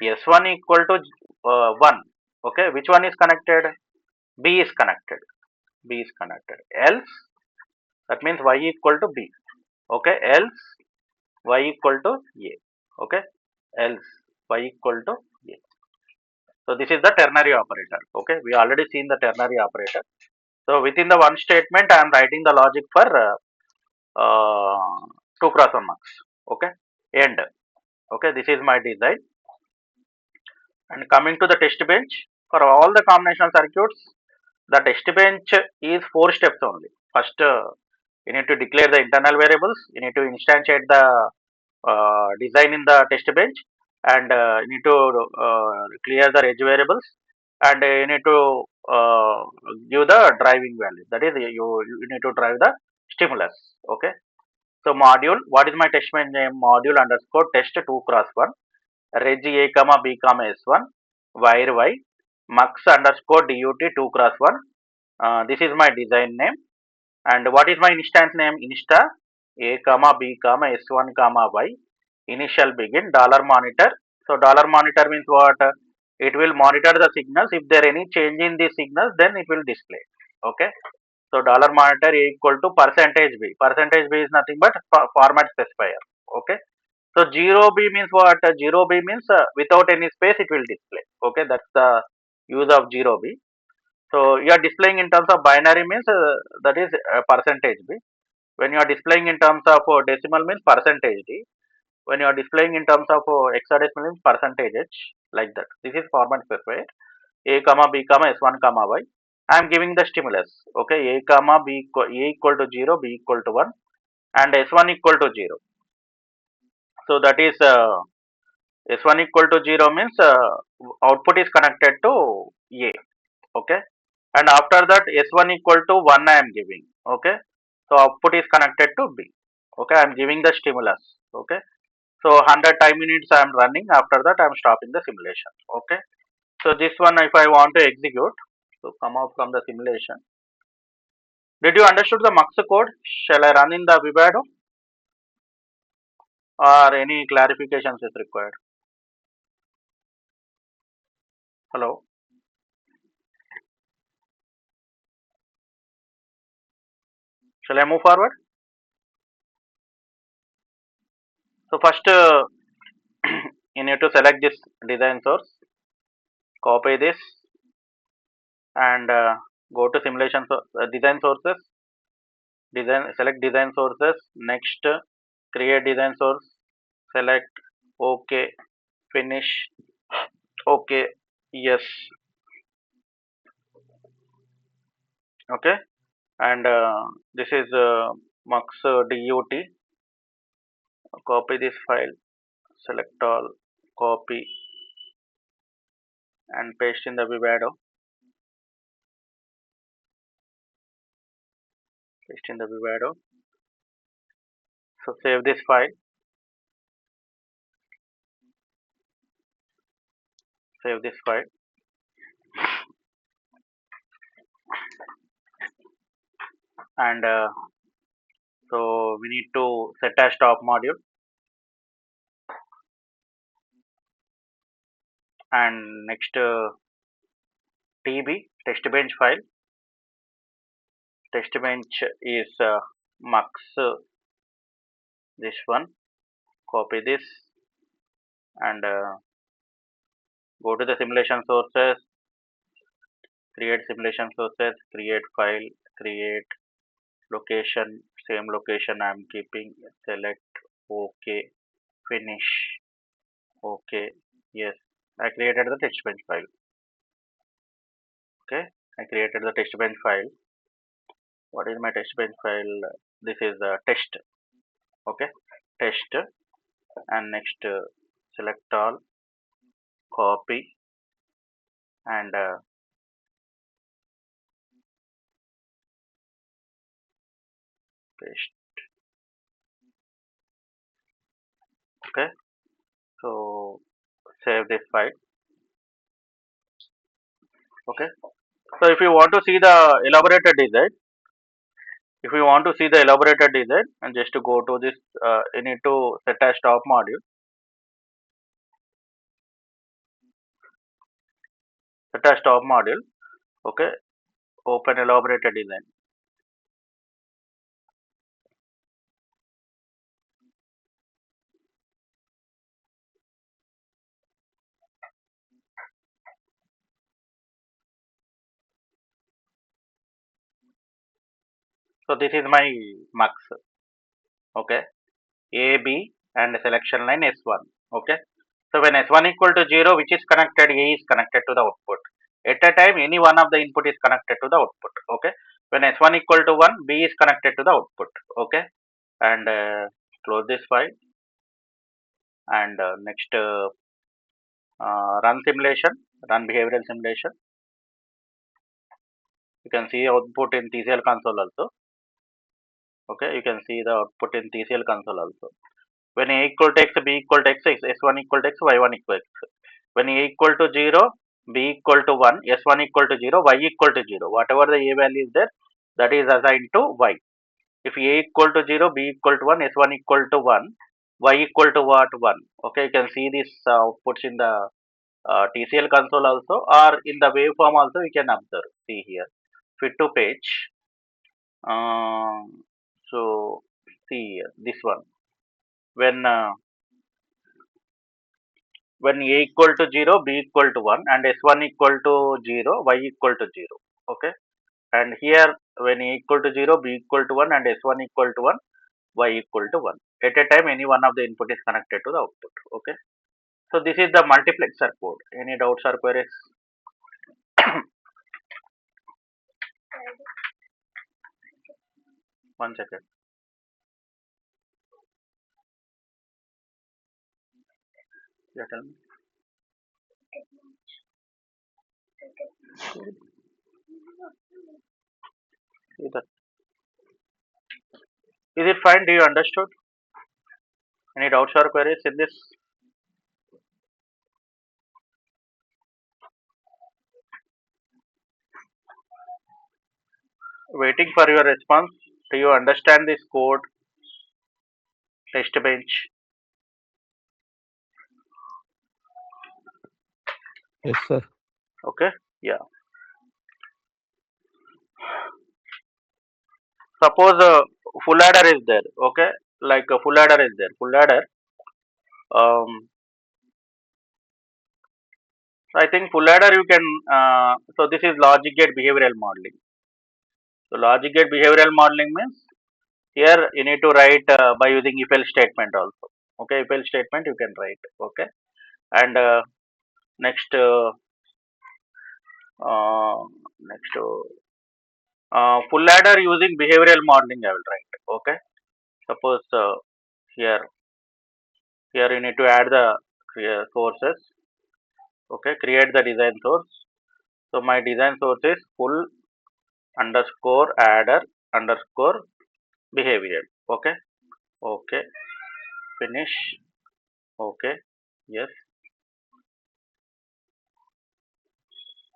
S1 equal to 1. Okay. Which one is connected? B is connected. B is connected. Else, that means y equal to B. Okay. Else y equal to A. Okay. Else y equal to A. So this is the ternary operator. Okay. We already seen the ternary operator. So within the one statement, I am writing the logic for 2 cross 1 marks. Okay. End. Okay. This is my design. And coming to the test bench, for all the combinational circuits, the test bench is 4 steps only. First, you need to declare the internal variables. You need to instantiate the design in the test bench, and you need to clear the edge variables, and you need to give the driving value. That is, you need to drive the stimulus. Okay. So module, what is my test bench name? Module underscore test 2 cross 1. Reg A comma B comma S1, wire Y, mux underscore DUT 2 cross 1. This is my design name. And what is my instance name? Insta A comma B comma S1 comma Y. Initial begin dollar monitor. So dollar monitor means what? It will monitor the signals. If there any change in the signals, then it will display. Okay. So dollar monitor A equal to percentage B. Percentage B is nothing but format specifier. Okay. So 0B means what? 0B means without any space it will display. Okay, that's the use of 0B. So you are displaying in terms of binary means that is percentage B. When you are displaying in terms of decimal means percentage D. When you are displaying in terms of hexadecimal means percentage H, like that. This is format specifier. A comma B comma S1 comma Y. I am giving the stimulus. Okay, A comma B A equal to 0, B equal to 1, and S1 equal to 0. So that is S1 equal to 0 means output is connected to A. Okay. and after that S1 equal to 1 I am giving. Okay, so output is connected to B. Okay, I am giving the stimulus. Okay, so 100 time minutes I am running. After that I am stopping the simulation. Okay, so this one if I want to execute, so come out from the simulation. Did you understood the Mux code? Shall I run in the Vivado or any clarifications is required? Hello. Shall I move forward? So first you need to select this design source, copy this and go to simulation design sources, select design sources, next create design source, select OK, finish, OK, yes, okay, and this is mux dut, copy this file, select all, copy and paste in the Vivado, paste in the Vivado. So save this file, save this file, and so we need to set as top module and next TB testbench file. Testbench is mux this one. Copy this and go to the simulation sources. Create simulation sources. Create file. Create location. Same location I am keeping. Select OK. Finish. OK. Yes. I created the testbench file. Okay. I created the testbench file. What is my testbench file? This is the test. Okay. Test and next select all, copy and paste. Okay, so save this file. Okay, so if you want to see the elaborated design, and just to go to this, you need to set as top module, set as top module. Okay, open elaborated design. So this is my mux. Okay, A, B and selection line S1. Okay. So when S1 equal to 0, which is connected, A is connected to the output. At a time, any one of the input is connected to the output. Okay. When S1 equal to 1, B is connected to the output. Okay. And close this file. And next, run simulation, run behavioral simulation. You can see output in TCL console also. Okay. You can see the output in TCL console also. When A equal to X, B equal to X, S1 equal to X, Y1 equal to X. When A equal to 0, B equal to 1, S1 equal to 0, Y equal to 0. Whatever the A value is there, that is assigned to Y. If A equal to 0, B equal to 1, S1 equal to 1, Y equal to what? 1. Okay, you can see this outputs in the TCL console also, or in the waveform also we can observe. See here, fit to page. So see here, this one. When when A equal to 0, B equal to 1 and S1 equal to 0, Y equal to 0. Okay. And here when A equal to 0, B equal to 1 and S1 equal to 1, Y equal to 1. At a time any one of the input is connected to the output. Okay. So this is the multiplexer code. Any doubts or queries? One second. Yeah, tell me. Is it fine? Do you understood? Any doubts or queries in this? Waiting for your response. Do you understand this code? Test bench. Yes, sir. Okay. Yeah. Suppose a full adder is there. Okay. Like a full adder is there. Full adder. Um, I think full adder you can. So this is logic gate behavioral modeling. So logic gate behavioral modeling means here you need to write by using if else statement also. Okay, if else statement you can write. Okay, and next uh, next full adder using behavioral modeling I will write. Okay, suppose here you need to add the sources. Okay, create the design source. So my design source is full underscore adder underscore behavioral. Okay, okay, finish. Okay, yes,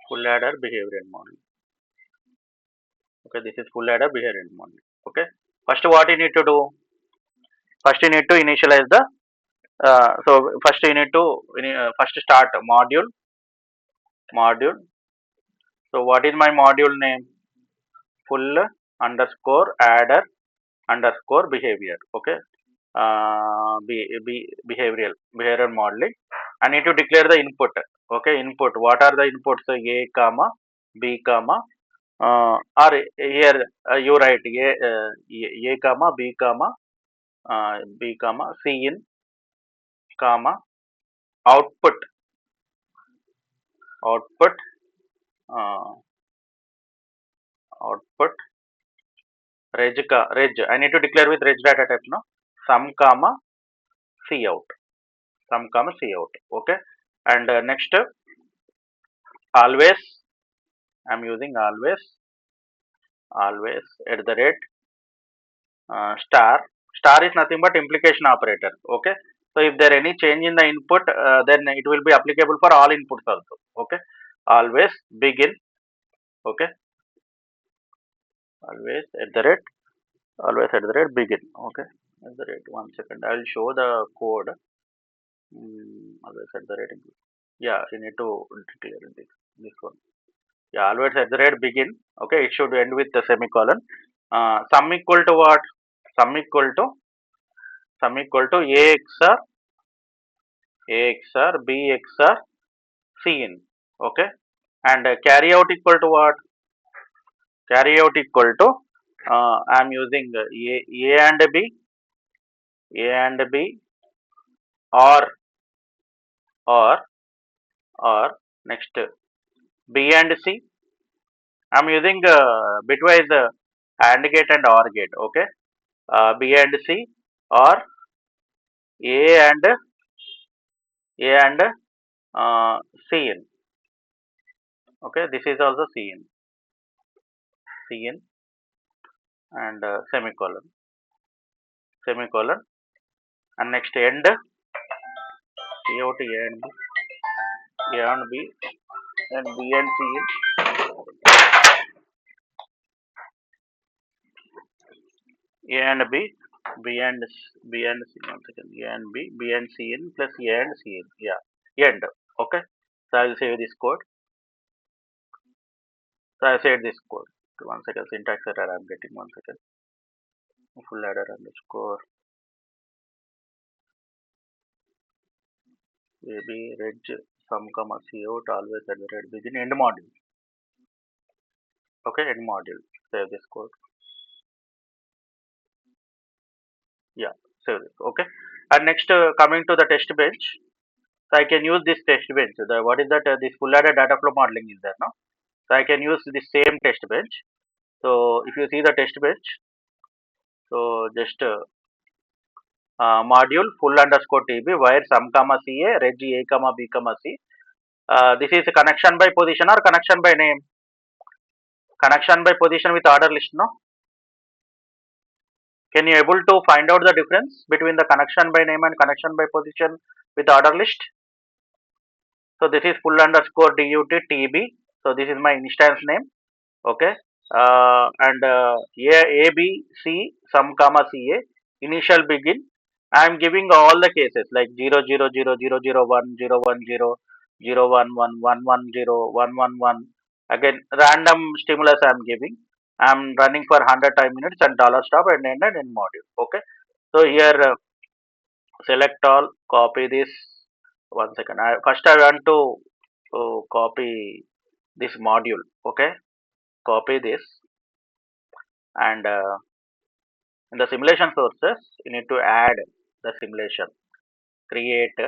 full adder behavioral model. Okay, this is full adder behavioral model. Okay, first what you need to do? First you need to initialize the. So first you need to first start module. So what is my module name? Full underscore adder underscore behavior. Okay, behavioral modeling. I need to declare the input. Okay, input. What are the inputs? A comma B comma or here you write a comma B comma C in comma output output uh, output reg. I need to declare with reg data type no sum comma C out sum comma C out. Okay, and next always I am using always at the rate star is nothing but implication operator. Okay, so if there any change in the input then it will be applicable for all inputs also. Okay, always begin. Okay, always at the rate begin. Okay, at the rate 1 second I will show the code. Always at the rate, yeah, you need to declare this one. Yeah, always at the rate begin. Okay, it should end with the semicolon. Sum equal to what? Sum equal to a xr b xr c in. Okay, and carry out equal to what? Carry out equal to I am using a and b or or or next b and c. I am using bitwise AND gate and OR gate. Okay, b and c or a and c in. Okay, this is also c in and semicolon and next end out a and b and b and c in a and b and c. One second, a and b and c in plus a and c in. Yeah, end. Okay, so I will save this code. So I saved this code. Okay, 1 second, syntax error I am getting. 1 second. Full adder underscore ab reg sum comma c out always at the rate begin end module. Okay, end module. Save this code. Yeah, save this. Okay, and next coming to the test bench. So I can use this test bench. What is that? This full adder data flow modeling is there now. So I can use the same test bench. So if you see the test bench, so just module full underscore tb where sum comma ca reg a comma b comma c. This is a connection by position or connection by name. connection by position with order list, no? Can you able to find out the difference between the connection by name and connection by position with order list? So this is full underscore dut tb. So this is my instance name. Okay. And a b c sum comma ca initial begin. I am giving all the cases like 0 0 0 0 0 1 0 1 0 0 1 1 1 1 0 1 1 1. Again random stimulus I am giving. I am running for 100 time minutes and dollar stop and ended in module. Okay. So here select all, copy this. One second. First I want to copy this module. Okay. Copy this and in the simulation sources you need to add the simulation, create,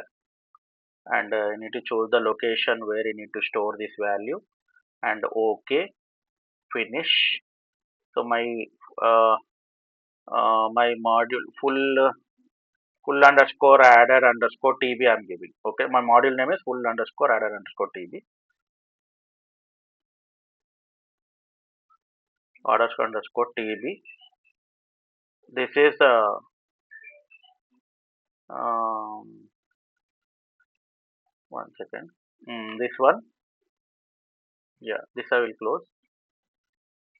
and you need to choose the location where you need to store this value and OK, finish. So uh, my module full underscore adder underscore tb I'm giving. Okay, my module name is full underscore adder underscore tb underscore tb. This is um, one second. This one, yeah, this I will close.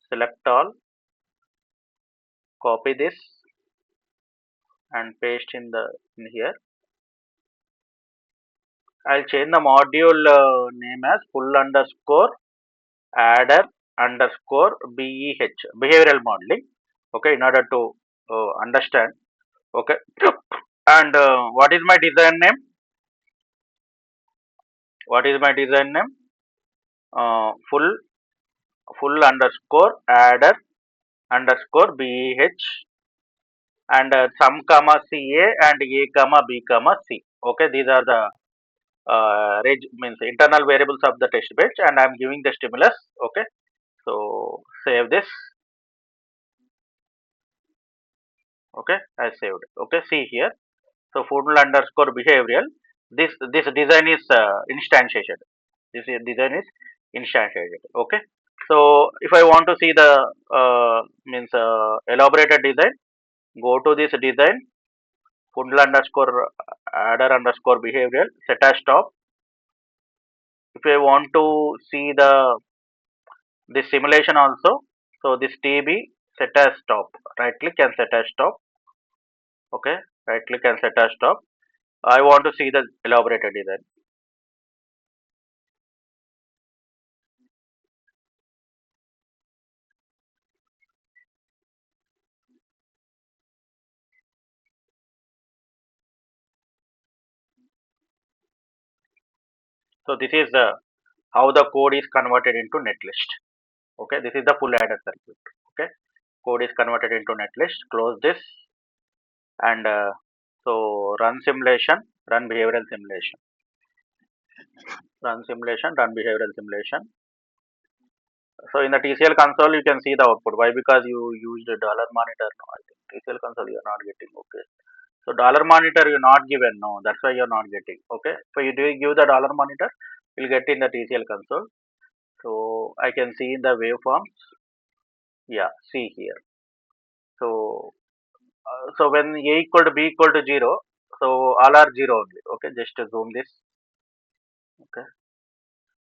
Select all, copy this and paste in here. I'll change the module name as full underscore adder underscore beh, behavioral modeling. Okay, in order to understand. Okay, and what is my design name? What is my design name? Full underscore adder underscore beh and sum comma ca and a comma b comma c. Okay, these are the means internal variables of the test bench, and I am giving the stimulus. Okay, so save this. Okay, I saved. Okay, see here. So full underscore behavioral. This design is instantiated. Design is instantiated. Okay. So if I want to see the means elaborated design, go to this design full underscore adder underscore behavioral set as top. If I want to see this simulation also, so this tb set as top. Right click and set as top. Okay, right click and set as top. I want to see the elaborated design. So this is how the code is converted into netlist. Okay, this is the full adder circuit. Okay, code is converted into netlist. Close this and so run simulation, run behavioral simulation, run simulation, run behavioral simulation. So in the TCL console you can see the output. Why? Because you used a dollar monitor. No, I think TCL console you are not getting. Okay. So dollar monitor you not given. No, that's why you are not getting. Okay. So you do give the dollar monitor, you'll get in the TCL console. So I can see in the waveforms. Yeah, see here. So so when a equal to b equal to 0, so all are 0 only. Okay, just to zoom this. Okay,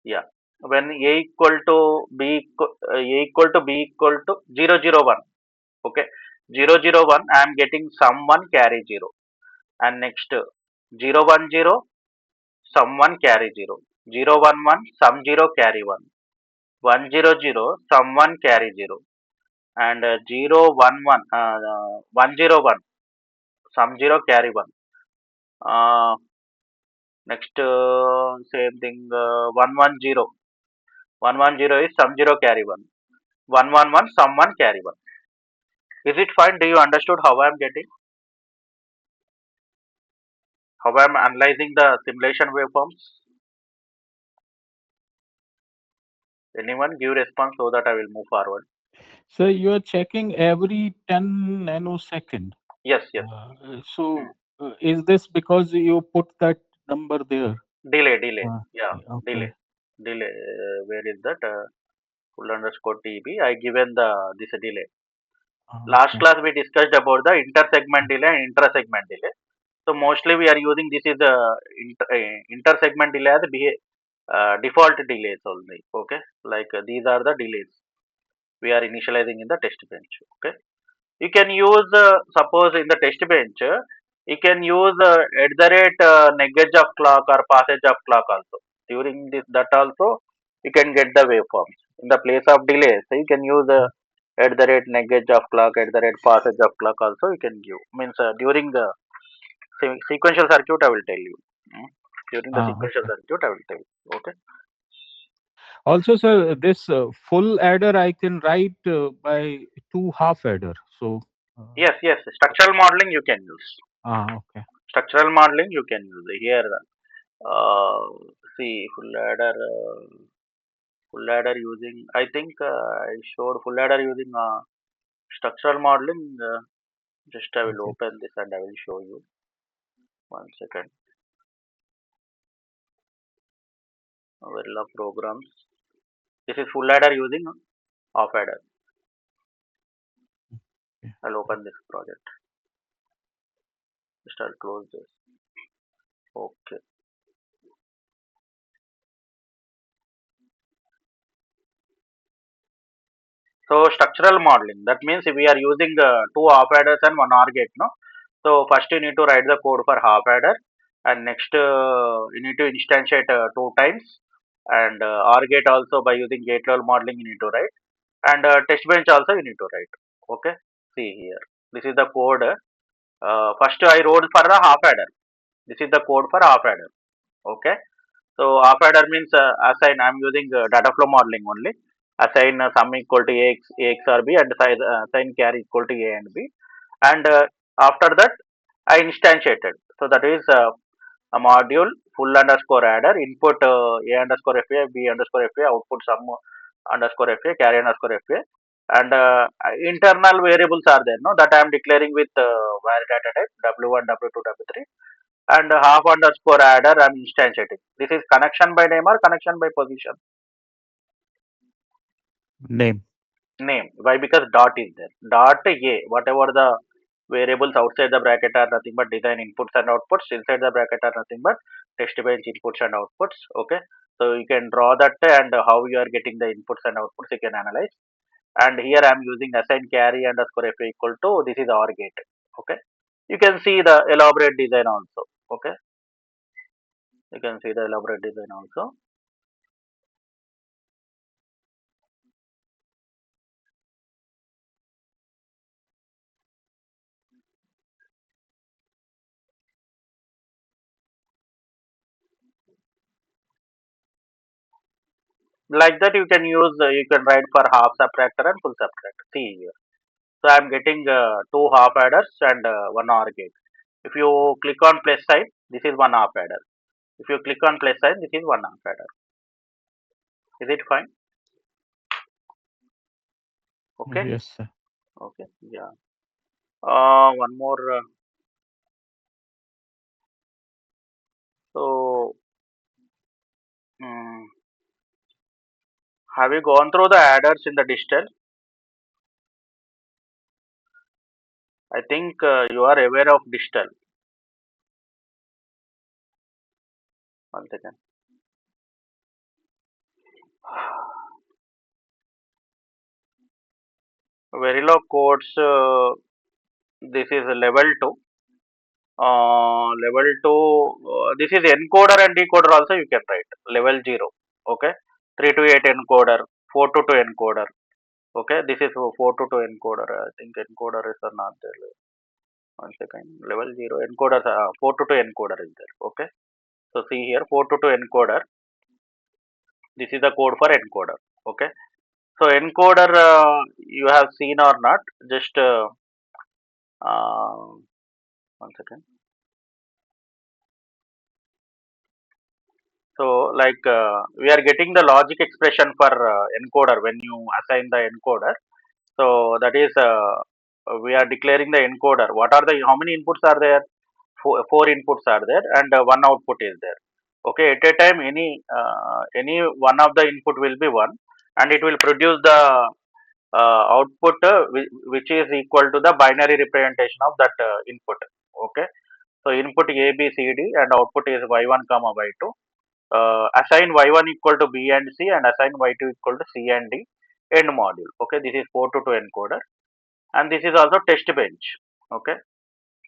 yeah. When a equal to a equal to b equal to 0 0 1. Okay, 0 0 1. I am getting sum 1 carry 0, and next 0 1 0 sum 1 carry 0, 0 1 1 sum 0 carry 1, 1 0 0 sum 1 carry 0, and 0 1 1 1 0 1 sum 0 carry 1. Next same thing 1 1 0, 1 1 0 is sum 0 carry 1, 1 1 1 sum 1 carry 1. Is it fine? Do you understood how I am getting, how I am analyzing the simulation waveforms? Anyone give response so that I will move forward. So you are checking every 10 nanosecond. Yes, yes. So is this because you put that number there? Delay. Yeah, Okay. delay. Where is that? full underscore TB. I given the this delay. Last Okay. class we discussed about the inter-segment delay and intra-segment delay. So mostly we are using this is the inter-segment delay as default delays only. Okay, like these are the delays we are initializing in the test bench. Okay, you can use suppose in the test bench you can use at the rate negage of clock or passage of clock also. During this that also you can get the waveforms in the place of delays. So you can use at the rate negage of clock, at the rate passage of clock also you can give. Means during the sequential circuit I will tell you. Mm. During the sequential Okay. circuit I will tell you. Okay. Also, sir, this full adder I can write by two half adder. So, uh, Yes, yes. Structural modeling you can use. okay. Structural modeling you can use here. Uh, See full adder using. I think I showed full adder using structural modeling. Just I will Okay. open this and I will show you. 1 second. Verilog programs. This is full adder using half adder. Okay. I'll open this project. Just I'll close this. Okay. So structural modeling, that means we are using two half adders and one OR gate, no? So first you need to write the code for half adder, and next you need to instantiate two times, and OR gate also by using gate level modeling you need to write, and test bench also you need to write. Okay, see here, this is the code. First I wrote for the half adder. This is the code for half adder. Okay. So half adder means assign. I'm using data flow modeling only. Assign sum equal to AX or B and assign carry equal to A and B. And after that, I instantiated. So that is a module full underscore adder input A underscore FA, B underscore FA, output sum underscore FA, carry underscore FA. And internal variables are there, no? That I am declaring with var data type W1, W2, W3 and half underscore adder I'm instantiating. This is connection by name or connection by position? Name. Name. Why? Because dot is there. Dot A, whatever the variables outside the bracket are nothing but design inputs and outputs. Inside the bracket are nothing but text bench inputs and outputs. Okay. So you can draw that and how you are getting the inputs and outputs you can analyze. And here I am using assign carry underscore f equal to this is OR gate. Okay. You can see the elaborate design also. Okay. You can see the elaborate design also. Like that you can use you can write for half subtractor and full subtractor. See here. So I am getting two half adders and one OR gate. If you click on plus sign, this is one half adder. If you click on plus sign, this is one half adder. Is it fine? Okay. Yes, sir. Okay. Yeah. One more. So mm, have you gone through the adders in the digital? I think you are aware of digital. One second. Verilog codes. This is level 2. Level 2, this is encoder and decoder also you can write. Level 0. Okay. 3 to 8 encoder, 4 to 2 encoder. Okay. This is 4 to 2 encoder. I think encoder is not there. 1 second. Level 0 encoder, 4 to 2 encoder is there. Okay. So see here 4 to 2 encoder. This is the code for encoder. Okay. So encoder you have seen or not? Just uh, 1 second. So, like we are getting the logic expression for encoder when you assign the encoder. So that is we are declaring the encoder. What are the how many inputs are there? Four inputs are there, and one output is there. Okay, at a time any one of the input will be one, and it will produce the output which is equal to the binary representation of that input. Okay, so input A, B, C, D, and output is y1 comma y2. Assign y1 equal to B and C, and assign y2 equal to C and D end module. Okay, this is 4 to 2 encoder, and this is also test bench. Okay,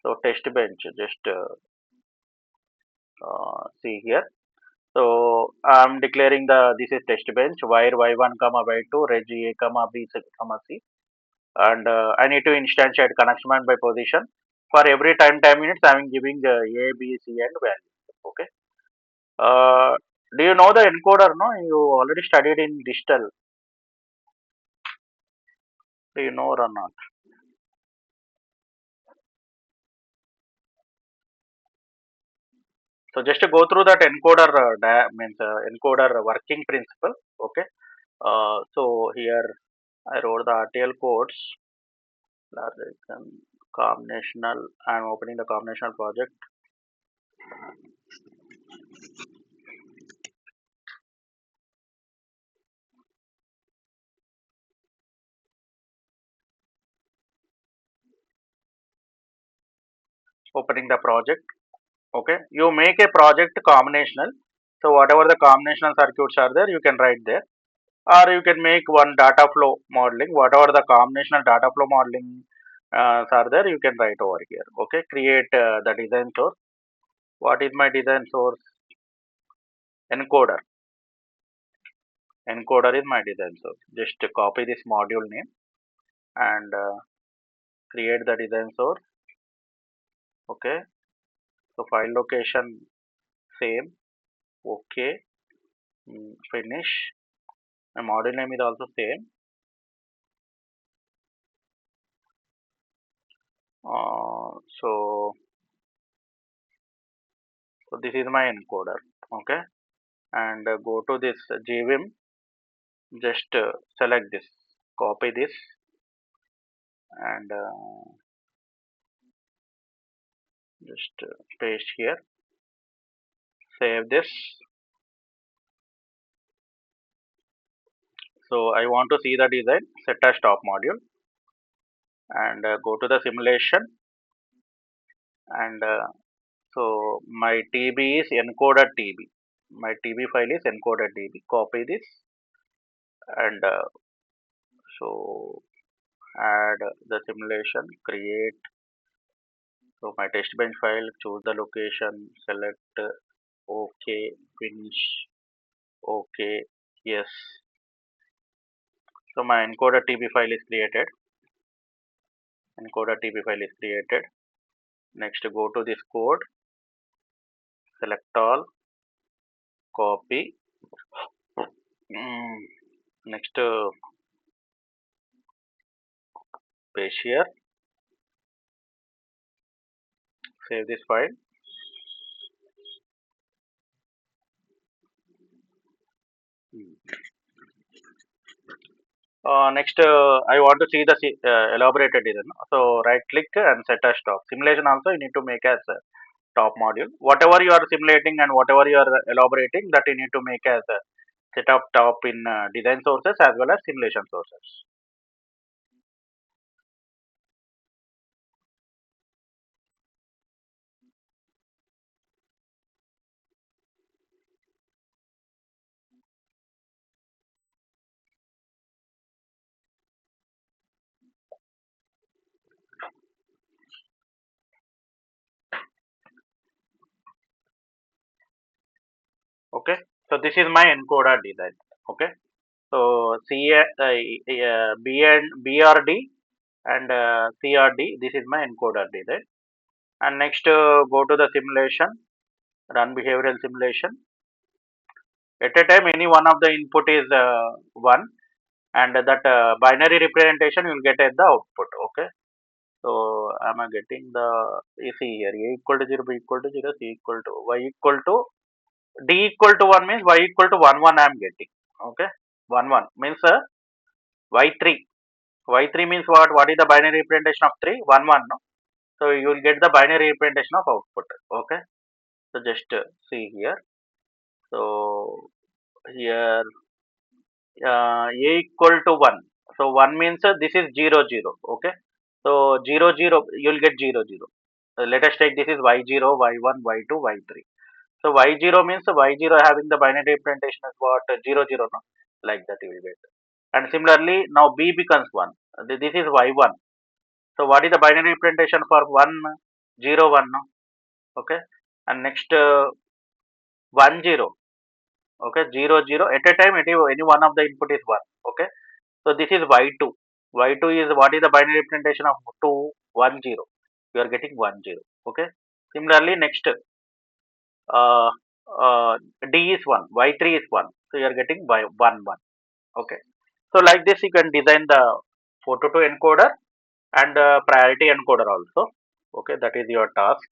so test bench, just see here. So I'm declaring the this is test bench where y1 comma y2 reg A comma B comma C, and I need to instantiate connection by position. For every time units, I'm giving A, B, C, and value. Okay. Uh, do you know the encoder? No, you already studied in digital. Do you know or not? So just to go through that encoder means encoder working principle. Okay. So here I wrote the RTL codes. Combinational. I'm opening the combinational project. Opening the project. Okay, you make a project combinational. So whatever the combinational circuits are there, you can write there, or you can make one data flow modeling. Whatever the combinational data flow modeling are there, you can write over here. Okay, create the design source. What is my design source? Encoder. Encoder is my design source. Just copy this module name and create the design source. Okay, so file location same. Okay, finish. My module name is also same. So this is my encoder. Okay, and go to this GVim. Just select this, copy this, and just paste here. Save this. So I want to see the design. Set as top module, and go to the simulation, and so my TB is encoded TB. My TB file is encoded TB. Copy this, and so add the simulation. Create. So my test bench file. Choose the location. Select OK. Finish. OK. Yes. So my encoder TB file is created. Encoder TB file is created. Next, go to this code. Select all. Copy. Next, paste here. Save this file. Next, I want to see the elaborated design. So right click and set as top. Simulation also you need to make as top module. Whatever you are simulating and whatever you are elaborating, that you need to make as a set up top in design sources as well as simulation sources. Okay. So this is my encoder design. Okay. So B and BRD and CRD. This is my encoder design. And next, go to the simulation. Run behavioral simulation. At a time, any one of the input is 1, and that binary representation you will get at the output. Okay. So am I getting the, you see here, A equal to 0, B equal to 0, C equal to, Y equal to, D equal to 1 means Y equal to 1 1 I am getting. Okay. 1 1 means Y3. Y3 means what? What is the binary representation of 3? 1 1. No? So you will get the binary representation of output. Okay. So just see here. So here a equal to 1. So 1 means this is 0 0. Okay. So 0 0 you'll get 0 0. Let us take this is y0, y1, y2, y3. So y0 means y0 having the binary representation as what 0 0 no? Like that you will get. And similarly now b becomes 1. This is y1. So what is the binary representation for 1 0 1 no? Okay. And next 1 0. Okay, 0 0 at a time any one of the input is 1. Okay. So this is y2. Y2 is what is the binary representation of 2 1 0. You are getting 1 0. Okay. Similarly next uh, uh, d is 1, y3 is 1. So you are getting by 1 1. Okay. So like this you can design the photo to encoder and priority encoder also. Okay, that is your task.